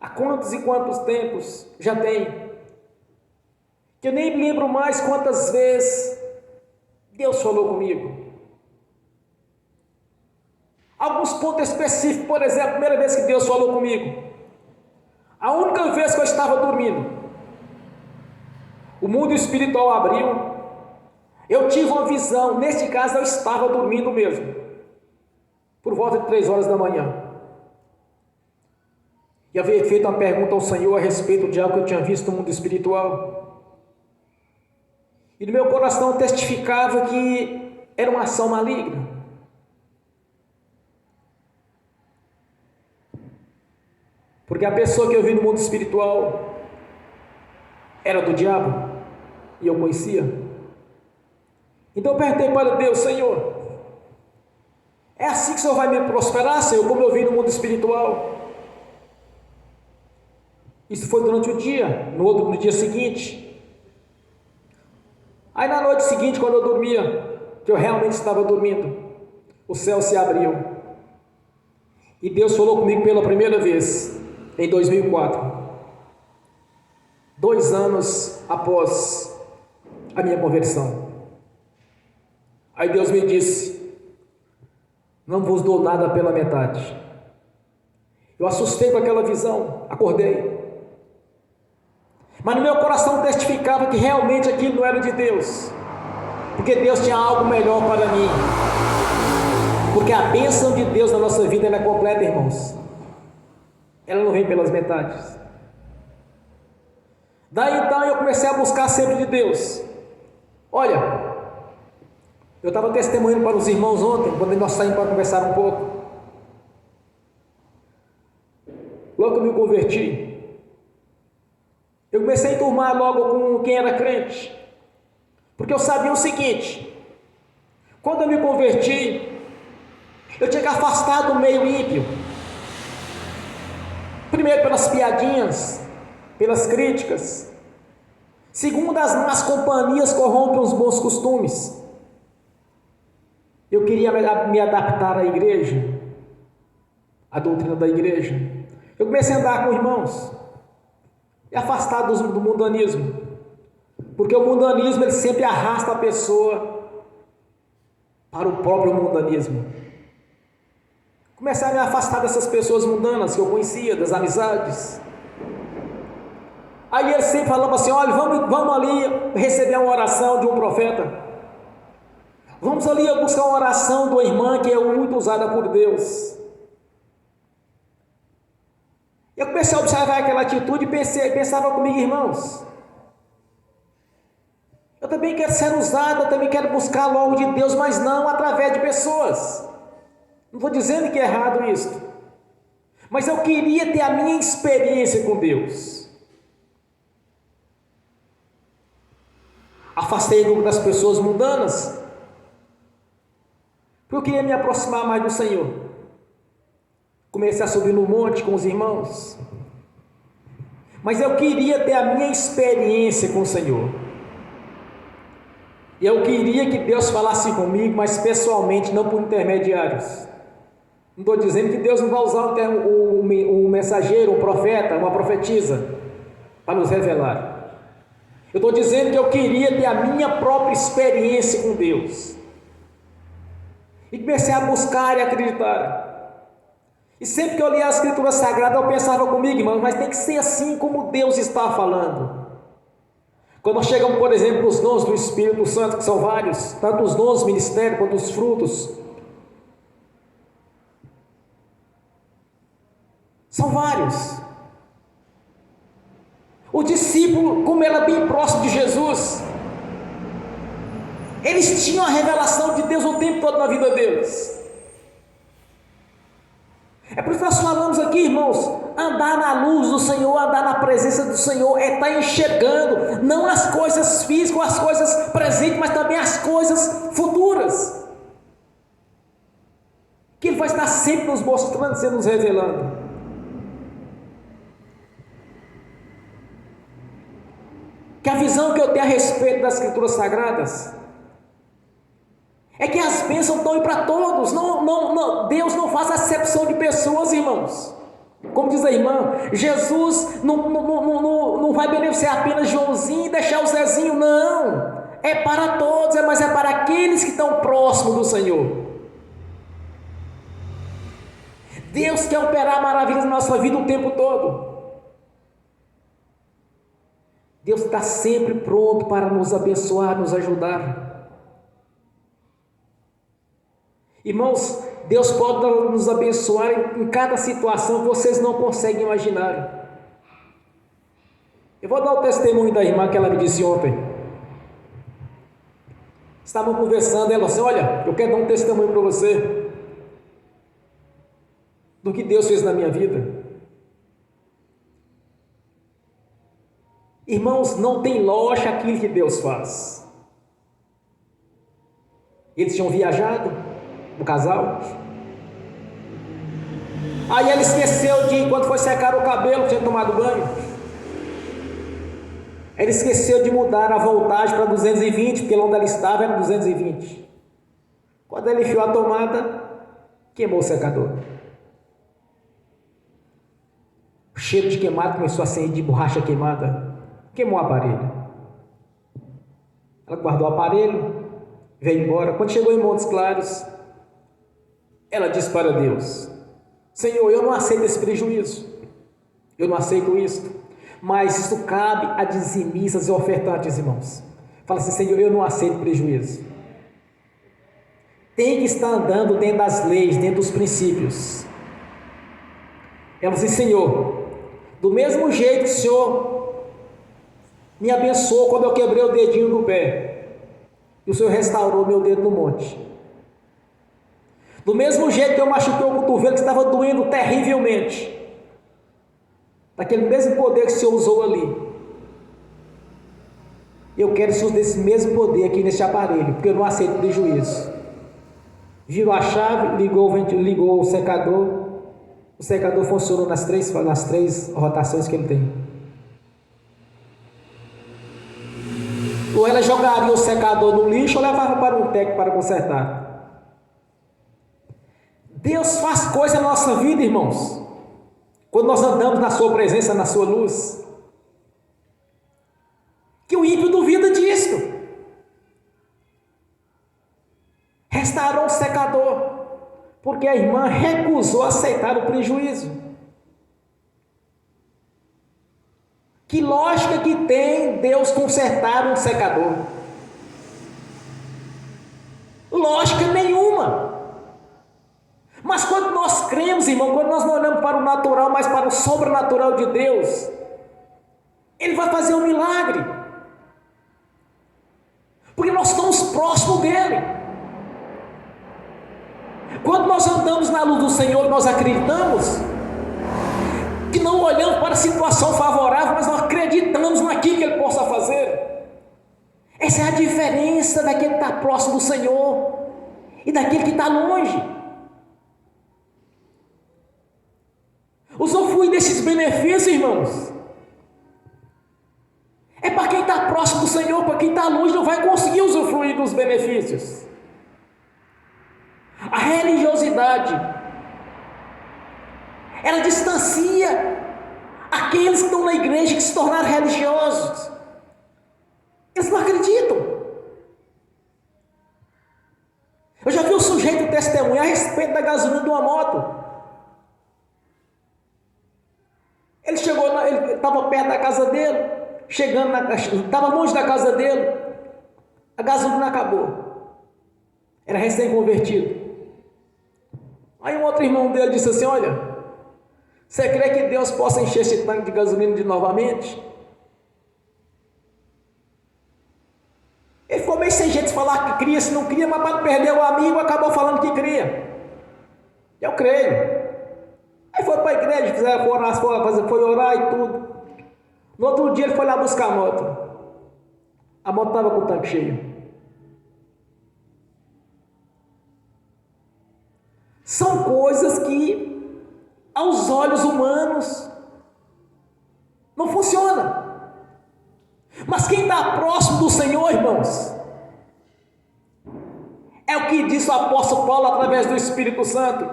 Há quantos e quantos tempos já tem, que eu nem me lembro mais quantas vezes Deus falou comigo. Alguns pontos específicos, por exemplo, a primeira vez que Deus falou comigo, a única vez que eu estava dormindo, o mundo espiritual abriu, eu tive uma visão. Neste caso eu estava dormindo mesmo, por volta de 3 horas da manhã, e havia feito uma pergunta ao Senhor a respeito de algo que eu tinha visto no mundo espiritual, e no meu coração testificava que era uma ação maligna. Porque a pessoa que eu vi no mundo espiritual era do diabo, e eu conhecia. Então eu perguntei para Deus: Senhor, é assim que o Senhor vai me prosperar, Senhor, como eu vi no mundo espiritual? Isso foi durante o dia. No dia seguinte, aí na noite seguinte, quando eu dormia, que eu realmente estava dormindo, o céu se abriu, e Deus falou comigo pela primeira vez, em 2004, 2 anos após a minha conversão. Aí Deus me disse: não vos dou nada pela metade. Eu assustei com aquela visão, acordei, mas no meu coração testificava que realmente aquilo não era de Deus, porque Deus tinha algo melhor para mim, porque a bênção de Deus na nossa vida ela é completa, irmãos. Ela não vem pelas metades. Daí então eu comecei a buscar sempre de Deus. Olha, eu estava testemunhando para os irmãos ontem, quando nós saímos para conversar um pouco. Logo que eu me converti, eu comecei a enturmar logo com quem era crente, porque eu sabia o seguinte: quando eu me converti, eu tinha que afastar do meio ímpio. Primeiro pelas piadinhas, pelas críticas. Segundo, as más companhias corrompem os bons costumes. Eu queria me adaptar à igreja, à doutrina da igreja. Eu comecei a andar com irmãos e afastar do mundanismo, porque o mundanismo ele sempre arrasta a pessoa para o próprio mundanismo. Comecei a me afastar dessas pessoas mundanas que eu conhecia, das amizades. Aí ele sempre falava assim: olha, vamos ali receber uma oração de um profeta. Vamos ali buscar uma oração de uma irmã que é muito usada por Deus. Eu comecei a observar aquela atitude e pensava comigo: irmãos, eu também quero ser usado, eu também quero buscar logo de Deus, mas não através de pessoas. Não estou dizendo que é errado isso, mas eu queria ter a minha experiência com Deus. Afastei das pessoas mundanas, porque eu queria me aproximar mais do Senhor. Comecei a subir no monte com os irmãos, mas eu queria ter a minha experiência com o Senhor. E eu queria que Deus falasse comigo, mas pessoalmente, não por intermediários. Não estou dizendo que Deus não vai usar um mensageiro, um profeta, uma profetisa, para nos revelar. Eu estou dizendo que eu queria ter a minha própria experiência com Deus. E comecei a buscar e acreditar. E sempre que eu lia a Escritura Sagrada, eu pensava comigo, irmão, mas tem que ser assim como Deus está falando. Quando nós chegamos, por exemplo, nos dons do Espírito Santo, que são vários, tanto os dons do ministério quanto os frutos, são vários. O discípulo, como era bem próximo de Jesus, eles tinham a revelação de Deus o tempo todo na vida deles. É por isso que nós falamos aqui, irmãos, andar na luz do Senhor, andar na presença do Senhor, é estar enxergando, não as coisas físicas, as coisas presentes, mas também as coisas futuras, que Ele vai estar sempre nos mostrando, sempre nos revelando. Que a visão que eu tenho a respeito das Escrituras Sagradas é que as bênçãos estão aí para todos. Deus não faz acepção de pessoas, irmãos. Como diz a irmã, Jesus não vai beneficiar apenas Joãozinho e deixar o Zezinho, não. É para todos, mas é para aqueles que estão próximos do Senhor. Deus quer operar maravilhas na nossa vida o tempo todo. Deus está sempre pronto para nos abençoar, nos ajudar. Irmãos, Deus pode nos abençoar em cada situação que vocês não conseguem imaginar. Eu vou dar o testemunho da irmã que ela me disse ontem. Estavam conversando, ela disse: olha, eu quero dar um testemunho para você do que Deus fez na minha vida. Irmãos, não tem lógica aquilo que Deus faz. Eles tinham viajado, o casal. Aí ela esqueceu de, quando foi secar o cabelo, tinha tomado banho. Ela esqueceu de mudar a voltagem para 220, porque lá onde ela estava era 220. Quando ela enfiou a tomada, queimou o secador. O cheiro de queimado começou a sair de borracha queimada. Queimou o aparelho. Ela guardou o aparelho, veio embora. Quando chegou em Montes Claros, ela disse para Deus: Senhor, eu não aceito esse prejuízo, eu não aceito isso, mas isso cabe a dizimistas e ofertantes, irmãos. Fala assim: Senhor, eu não aceito prejuízo. Tem que estar andando dentro das leis, dentro dos princípios. Ela disse: Senhor, do mesmo jeito que o Senhor me abençoou quando eu quebrei o dedinho do pé, e o Senhor restaurou meu dedo no monte. Do mesmo jeito que eu machuquei o cotovelo que estava doendo terrivelmente, daquele mesmo poder que o Senhor usou ali, eu quero o Senhor desse mesmo poder aqui nesse aparelho, porque eu não aceito prejuízo. Girou a chave, ligou o secador funcionou nas três rotações que ele tem. Ou ela jogaria o secador no lixo ou levava para um técnico para consertar. Deus faz coisa na nossa vida, irmãos, quando nós andamos na sua presença, na sua luz, que o ímpio duvida disso. Restaurou o secador, porque a irmã recusou aceitar o prejuízo. Que lógica que tem Deus consertar um secador? Lógica nenhuma. Mas quando nós cremos, irmão, quando nós não olhamos para o natural, mas para o sobrenatural de Deus, Ele vai fazer um milagre, porque nós estamos próximos dEle. Quando nós andamos na luz do Senhor, nós acreditamos que não olhamos para a situação favorável, mas nós acreditamos naquilo que Ele possa fazer. Essa é a diferença daquele que está próximo do Senhor e daquele que está longe. Usufruir desses benefícios, irmãos, É para quem está próximo do Senhor, para quem está longe não vai conseguir usufruir dos benefícios. A religiosidade, ela distancia aqueles que estão na igreja, que se tornaram religiosos. Eles não acreditam. Eu já vi um sujeito testemunhar a respeito da gasolina de uma moto. Ele chegou, ele estava perto da casa dele, estava longe da casa dele, a gasolina acabou. Era recém-convertido. Aí um outro irmão dele disse assim: olha, você crê que Deus possa encher esse tanque de gasolina de novamente? Ele ficou meio sem jeito de falar que cria, se não cria, mas para não perder o amigo, acabou falando que cria. Eu creio. Aí foi para a igreja, foi orar e tudo. No outro dia ele foi lá buscar a moto. A moto estava com o tanque cheio. São coisas que, aos olhos humanos, não funcionam. Mas quem está próximo do Senhor, irmãos, é o que diz o apóstolo Paulo através do Espírito Santo: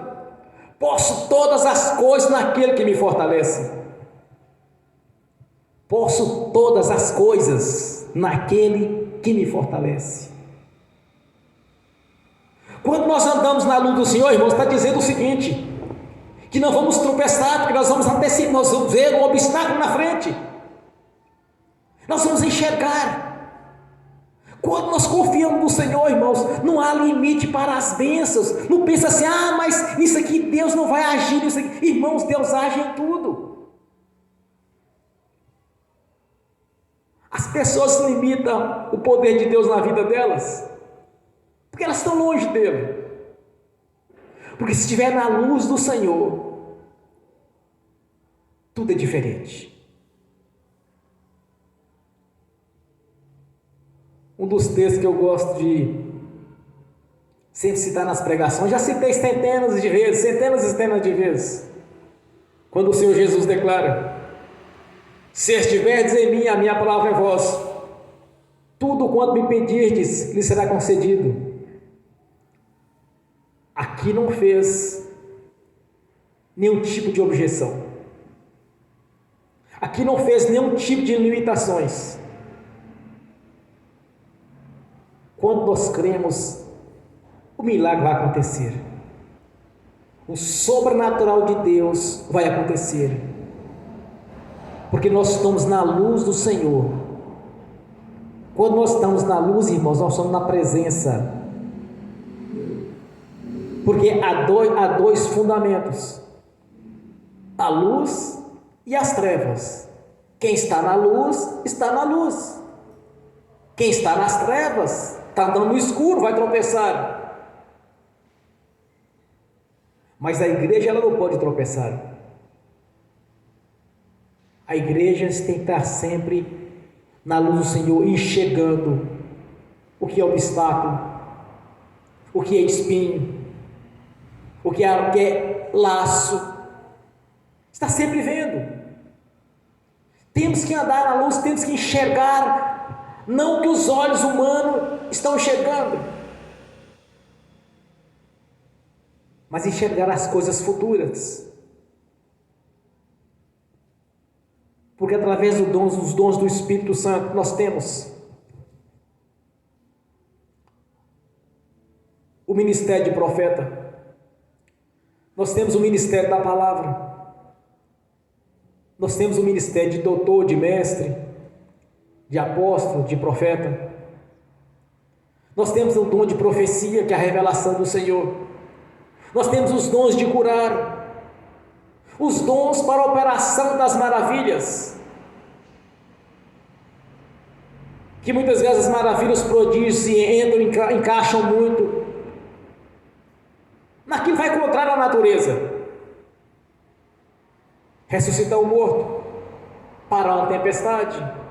posso todas as coisas naquele que me fortalece. Posso todas as coisas naquele que me fortalece. Quando nós andamos na luz do Senhor, irmãos, está dizendo o seguinte: que não vamos tropeçar, porque nós vamos antecipar, nós vamos ver um obstáculo na frente. Nós vamos enxergar. Quando nós confiamos no Senhor, irmãos, não há limite para as bênçãos. Não pensa assim: mas nisso aqui Deus não vai agir nisso aqui. Irmãos, Deus age em tudo. As pessoas limitam o poder de Deus na vida delas porque elas estão longe dele. Porque se estiver na luz do Senhor, tudo é diferente. Um dos textos que eu gosto de sempre citar nas pregações, já citei centenas de vezes, quando o Senhor Jesus declara: se estiverdes em mim, a minha palavra é vós, tudo quanto me pedirdes, lhe será concedido. Aqui não fez nenhum tipo de objeção. Aqui não fez nenhum tipo de limitações. Quando nós cremos, o milagre vai acontecer. O sobrenatural de Deus vai acontecer. Porque nós estamos na luz do Senhor. Quando nós estamos na luz, irmãos, nós estamos na presença. Porque há dois fundamentos: a luz e as trevas. Quem está na luz, está na luz. Quem está nas trevas, está andando no escuro, vai tropeçar. Mas a igreja, ela não pode tropeçar. A igreja tem que estar sempre na luz do Senhor, enxergando o que é obstáculo, o que é espinho, o que é laço. Está sempre vendo. Temos que andar na luz, temos que enxergar não o que os olhos humanos estão enxergando, mas enxergar as coisas futuras. Porque através dos dons do Espírito Santo nós temos o ministério de profeta, nós temos o ministério da palavra, nós temos o ministério de doutor, de mestre, de apóstolo, de profeta. Nós temos o dom de profecia, que é a revelação do Senhor. Nós temos os dons de curar, os dons para a operação das maravilhas, que muitas vezes as maravilhas, os prodígios se entram, encaixam muito naquilo que vai contrário à natureza. Ressuscitar o morto, parar uma tempestade,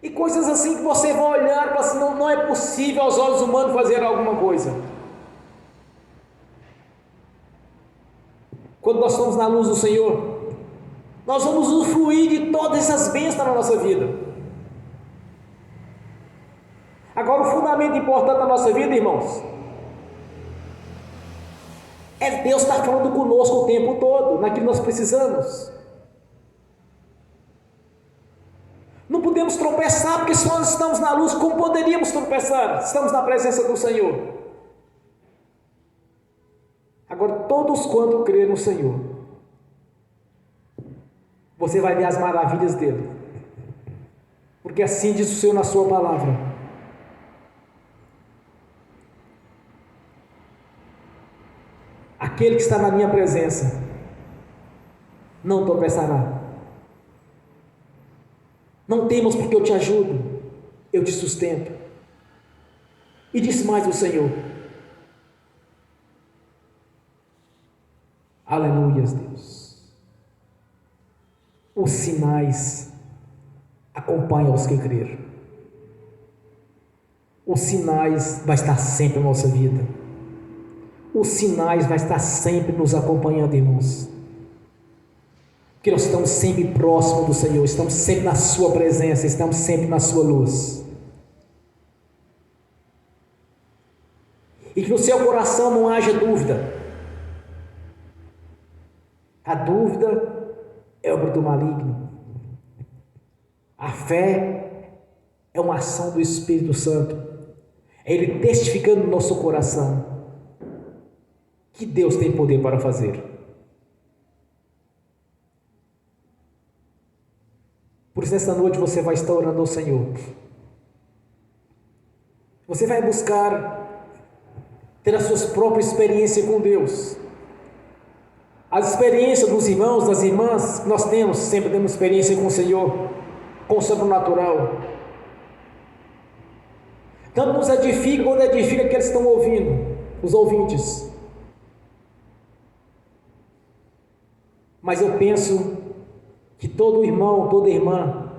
e coisas assim que você vai olhar e falar assim: não é possível aos olhos humanos fazer alguma coisa. Quando nós estamos na luz do Senhor, nós vamos usufruir de todas essas bênçãos na nossa vida. Agora, o fundamento importante da nossa vida, irmãos, é Deus estar falando conosco o tempo todo, naquilo que nós precisamos. Não podemos tropeçar, porque se nós estamos na luz, como poderíamos tropeçar? Estamos na presença do Senhor. Agora, todos quanto crêem no Senhor, você vai ver as maravilhas dele, porque assim diz o Senhor na sua palavra: aquele que está na minha presença não tropeçará. Não temas, porque eu te ajudo, eu te sustento. E disse mais o Senhor: aleluias, Deus. Os sinais acompanham os que creram. Os sinais vai estar sempre na nossa vida. Os sinais vai estar sempre nos acompanhando, irmãos. Porque nós estamos sempre próximos do Senhor, estamos sempre na sua presença, estamos sempre na sua luz. E que no seu coração não haja dúvida. A dúvida é obra do maligno. A fé é uma ação do Espírito Santo. É Ele testificando no nosso coração que Deus tem poder para fazer. Por isso, nesta noite você vai estar orando ao Senhor. Você vai buscar ter as suas próprias experiências com Deus. As experiências dos irmãos, das irmãs, que nós temos, sempre temos experiência com o Senhor, com o sobrenatural. Tanto nos edifica quanto edifica aqueles que estão ouvindo, os ouvintes. Mas eu penso que todo irmão, toda irmã,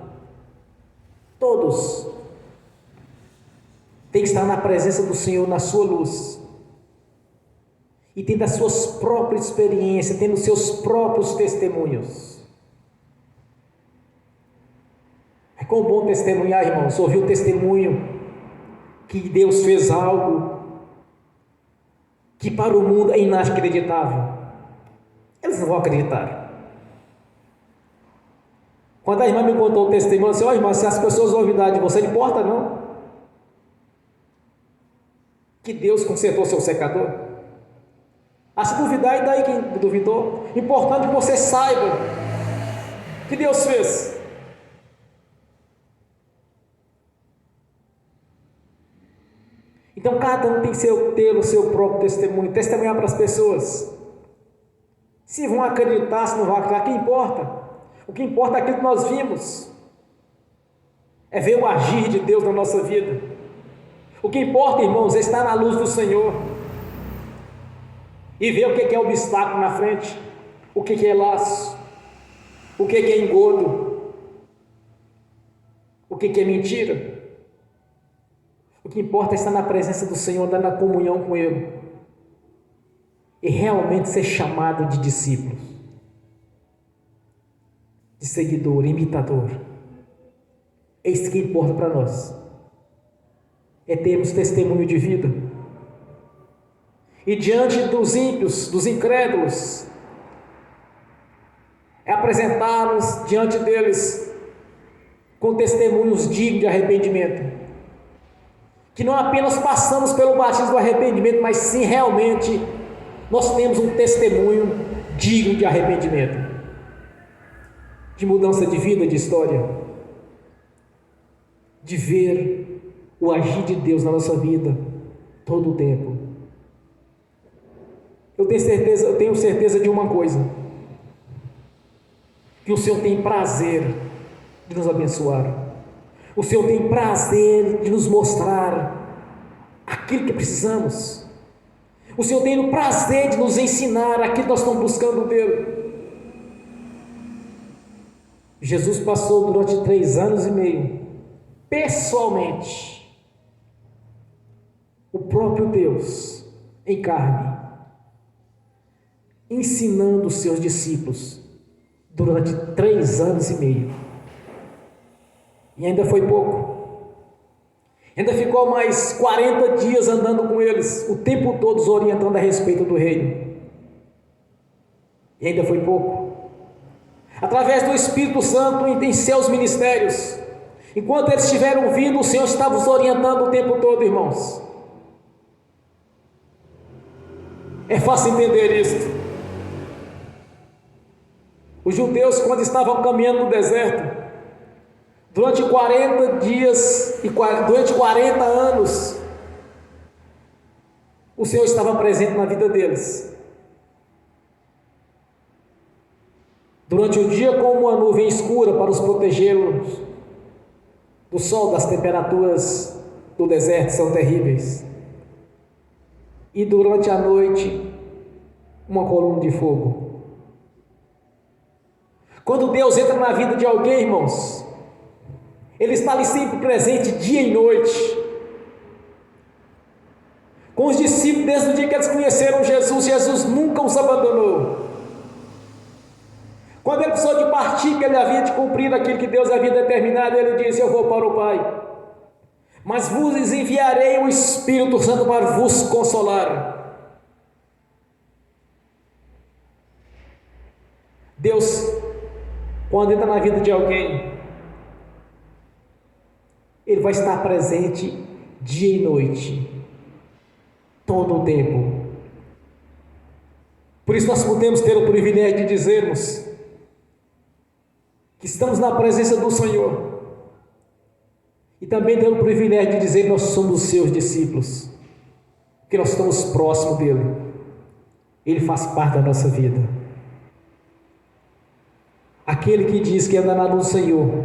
todos têm que estar na presença do Senhor, na sua luz, e tendo as suas próprias experiências, tendo os seus próprios testemunhos. É como bom testemunhar, irmãos, ouvir o testemunho que Deus fez algo que para o mundo é inacreditável. Eles não vão acreditar. Quando a irmã me contou o testemunho, eu disse: irmã, se as pessoas ouvirem de você, não importa não, que Deus consertou seu secador. Se duvidar, e daí quem duvidou? Importante que você saiba que Deus fez. Então cada um tem que ter o seu próprio testemunho, testemunhar para as pessoas. Se vão acreditar, se não vão acreditar, que importa? O que importa é aquilo que nós vimos, é ver o agir de Deus na nossa vida. O que importa, irmãos, é estar na luz do Senhor e ver o que é obstáculo na frente, o que é laço, o que é engodo, o que é mentira. O que importa é estar na presença do Senhor, andar na comunhão com Ele e realmente ser chamado de discípulo, de seguidor, imitador. É isso que importa para nós, é termos testemunho de vida. E diante dos ímpios, dos incrédulos, é apresentar-nos diante deles com testemunhos dignos de arrependimento, que não apenas passamos pelo batismo do arrependimento, mas sim realmente nós temos um testemunho digno de arrependimento, de mudança de vida, de história, de ver o agir de Deus na nossa vida todo o tempo. Eu tenho certeza de uma coisa, que o Senhor tem prazer de nos abençoar. O Senhor tem prazer de nos mostrar aquilo que precisamos. O Senhor tem o prazer de nos ensinar aquilo que nós estamos buscando dele. Jesus passou durante 3 anos e meio, pessoalmente, o próprio Deus em carne, ensinando os seus discípulos durante 3 anos e meio. E ainda foi pouco. Ainda ficou mais 40 dias andando com eles, o tempo todo os orientando a respeito do reino. E ainda foi pouco. Através do Espírito Santo em seus ministérios, enquanto eles estiveram vindo, o Senhor estava os orientando o tempo todo, irmãos. É fácil entender isso. Os judeus, quando estavam caminhando no deserto, durante 40 dias e durante 40 anos, o Senhor estava presente na vida deles. Durante o dia, como uma nuvem escura para os protegê-los do sol, das temperaturas do deserto são terríveis. E durante a noite, uma coluna de fogo. Quando Deus entra na vida de alguém, irmãos, Ele está ali sempre presente, dia e noite. Com os discípulos, desde o dia que eles conheceram Jesus, Jesus nunca os abandonou. Quando ele precisou de partir, que ele havia de cumprir aquilo que Deus havia determinado, ele disse: eu vou para o Pai, mas vos enviarei o Espírito Santo para vos consolar. Deus, quando entra na vida de alguém, Ele vai estar presente dia e noite, todo o tempo. Por isso nós podemos ter o privilégio de dizermos que estamos na presença do Senhor, e também ter o privilégio de dizer que nós somos os seus discípulos, que nós estamos próximos dele, Ele faz parte da nossa vida. Aquele que diz que anda na luz do Senhor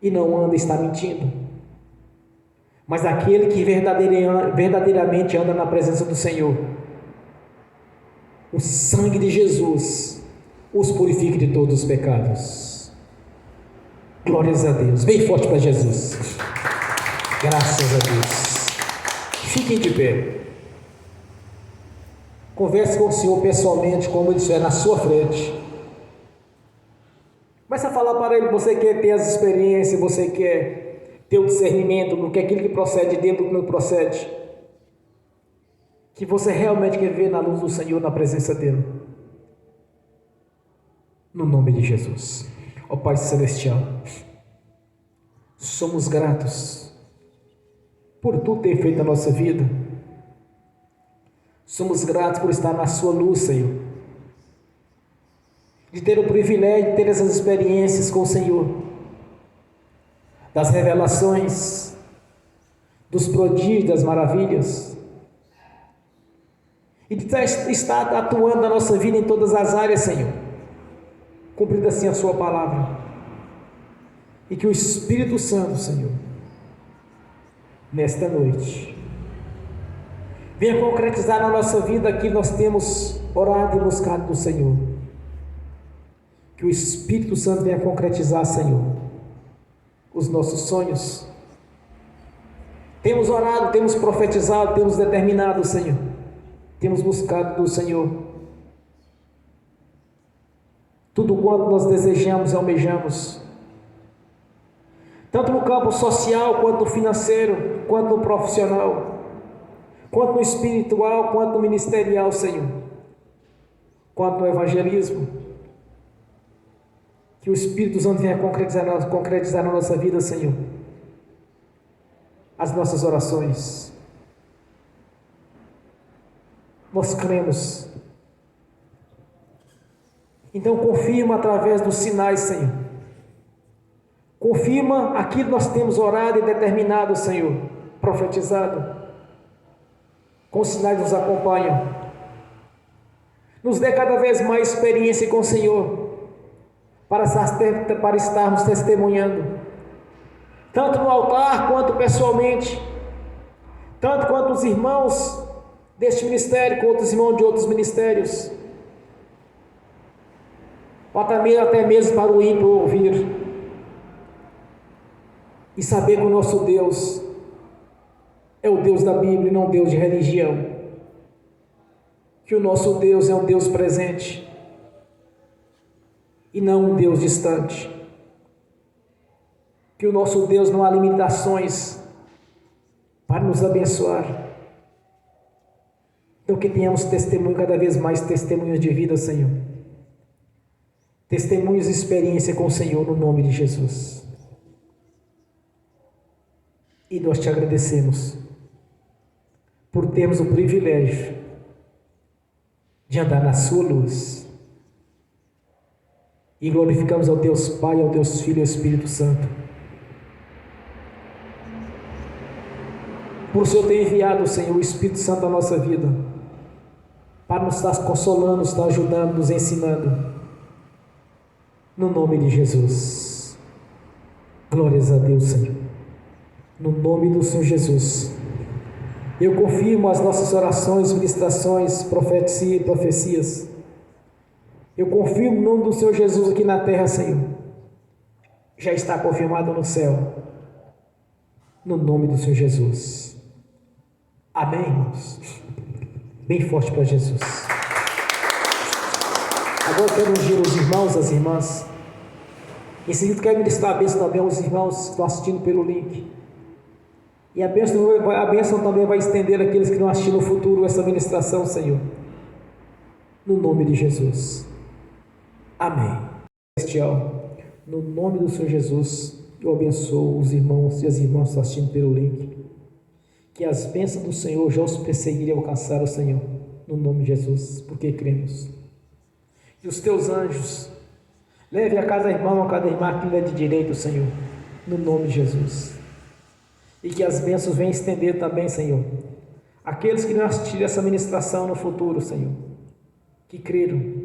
e não anda está mentindo, mas aquele que verdadeiramente anda na presença do Senhor, o sangue de Jesus os purifica de todos os pecados. Glórias a Deus, bem forte para Jesus. Graças a Deus. Fiquem de pé. Converse com o Senhor pessoalmente, como Ele estiver na sua frente. Comece a falar para Ele que você quer ter as experiências, você quer ter o discernimento do que é aquilo que procede dentro do que não procede, que você realmente quer ver na luz do Senhor, na presença dEle. No nome de Jesus. Ó Pai Celestial, somos gratos por Tu ter feito a nossa vida. Somos gratos por estar na Sua luz, Senhor, de ter o privilégio de ter essas experiências com o Senhor, das revelações, dos prodígios, das maravilhas, e de estar atuando na nossa vida em todas as áreas, Senhor, cumprindo assim a Sua palavra. E que o Espírito Santo, Senhor, nesta noite, venha concretizar na nossa vida aquilo que nós temos orado e buscado do Senhor. Que o Espírito Santo venha concretizar, Senhor, os nossos sonhos. Temos orado, temos profetizado, temos determinado, Senhor, temos buscado do Senhor tudo quanto nós desejamos e almejamos, tanto no campo social, quanto no financeiro, quanto no profissional, quanto no espiritual, quanto no ministerial, Senhor, quanto no evangelismo. Que o Espírito Santo venha concretizar na nossa vida, Senhor, as nossas orações. Nós cremos. Então confirma através dos sinais, Senhor. Confirma aquilo que nós temos orado e determinado, Senhor, profetizado. Com os sinais nos acompanham. Nos dê cada vez mais experiência com o Senhor, para estarmos testemunhando, tanto no altar quanto pessoalmente, tanto quanto os irmãos deste ministério, quanto os irmãos de outros ministérios, ou até mesmo para o ímpio ouvir e saber que o nosso Deus é o Deus da Bíblia e não Deus de religião, que o nosso Deus é um Deus presente, e não um Deus distante. Que o nosso Deus não há limitações para nos abençoar. Então que tenhamos testemunho, cada vez mais testemunhos de vida, Senhor. Testemunhos de experiência com o Senhor, no nome de Jesus. E nós te agradecemos por termos o privilégio de andar na sua luz. E glorificamos ao Deus Pai, ao Deus Filho e ao Espírito Santo. Por o Senhor ter enviado, Senhor, o Espírito Santo à nossa vida, para nos estar consolando, nos estar ajudando, nos ensinando. No nome de Jesus. Glórias a Deus, Senhor. No nome do Senhor Jesus. Eu confirmo as nossas orações, ministrações, profecias. Eu confirmo o nome do Senhor Jesus aqui na terra, Senhor. Já está confirmado no céu. No nome do Senhor Jesus. Amém, irmãos? Bem forte para Jesus. Agora eu quero ungir os irmãos, as irmãs. Em seguida, quero ministrar a bênção também aos irmãos que estão assistindo pelo link. E a bênção também vai estender àqueles que não assistir no futuro essa ministração, Senhor. No nome de Jesus. Amém. Celestial, no nome do Senhor Jesus, eu abençoo os irmãos e as irmãs que estão assistindo pelo link. Que as bênçãos do Senhor já os perseguirem e alcançar o Senhor. No nome de Jesus, porque cremos. E os teus anjos leve a cada irmão, a cada irmã que lhe é de direito, Senhor, no nome de Jesus. E que as bênçãos venham estender também, Senhor, aqueles que não assistirem essa ministração no futuro, Senhor, que creram,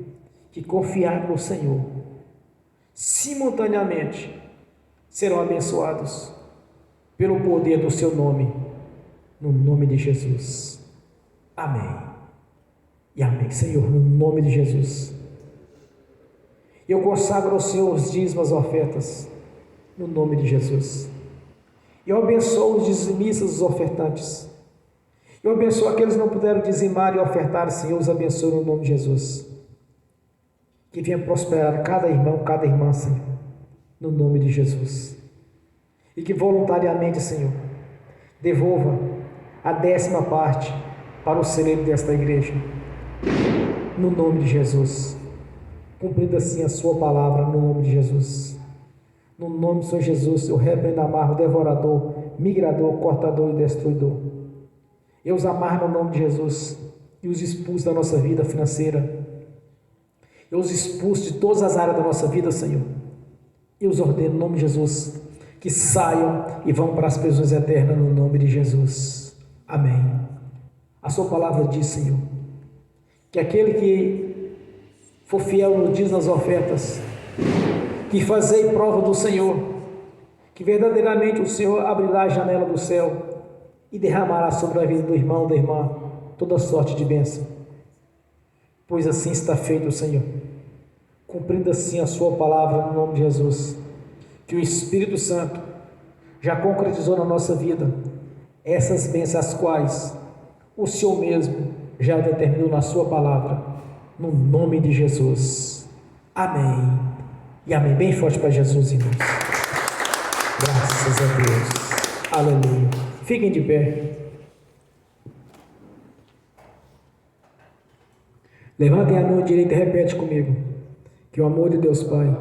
que confiaram no Senhor, simultaneamente serão abençoados pelo poder do seu nome, no nome de Jesus. Amém. E amém, Senhor, no nome de Jesus. Eu consagro ao Senhor os dízimos, as ofertas, no nome de Jesus. Eu abençoo os dizimistas, os ofertantes. Eu abençoo aqueles que não puderam dizimar e ofertar, Senhor, os abençoo no nome de Jesus. Que venha prosperar cada irmão, cada irmã, Senhor, no nome de Jesus. E que voluntariamente, Senhor, devolva a 10ª parte para o celeiro desta igreja, no nome de Jesus. Cumprindo assim a sua palavra, no nome de Jesus. No nome do Senhor Jesus, eu repreendo, amarro, devorador, migrador, cortador e destruidor. Eu os amarro no nome de Jesus e os expulso da nossa vida financeira. Eu os expulso de todas as áreas da nossa vida, Senhor. Eu os ordeno no nome de Jesus que saiam e vão para as prisões eternas no nome de Jesus. Amém. A sua palavra diz, Senhor, que aquele que for fiel no dízimo nas ofertas, que fazei prova do Senhor, que verdadeiramente o Senhor abrirá a janela do céu e derramará sobre a vida do irmão, da irmã, toda sorte de bênção. Pois assim está feito, Senhor, cumprindo assim a sua palavra no nome de Jesus, que o Espírito Santo já concretizou na nossa vida essas bênçãos, as quais o Senhor mesmo já determinou na sua palavra, no nome de Jesus. Amém. E amém. Bem forte para Jesus, irmãos. Graças a Deus. Aleluia. Fiquem de pé. Levantem a mão direita e repete comigo. Que o amor de Deus Pai,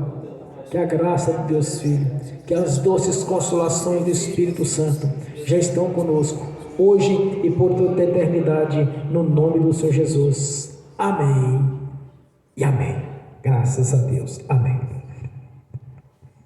que a graça de Deus Filho, que as doces consolações do Espírito Santo já estão conosco, hoje e por toda a eternidade, no nome do Senhor Jesus. Amém e amém. Graças a Deus. Amém.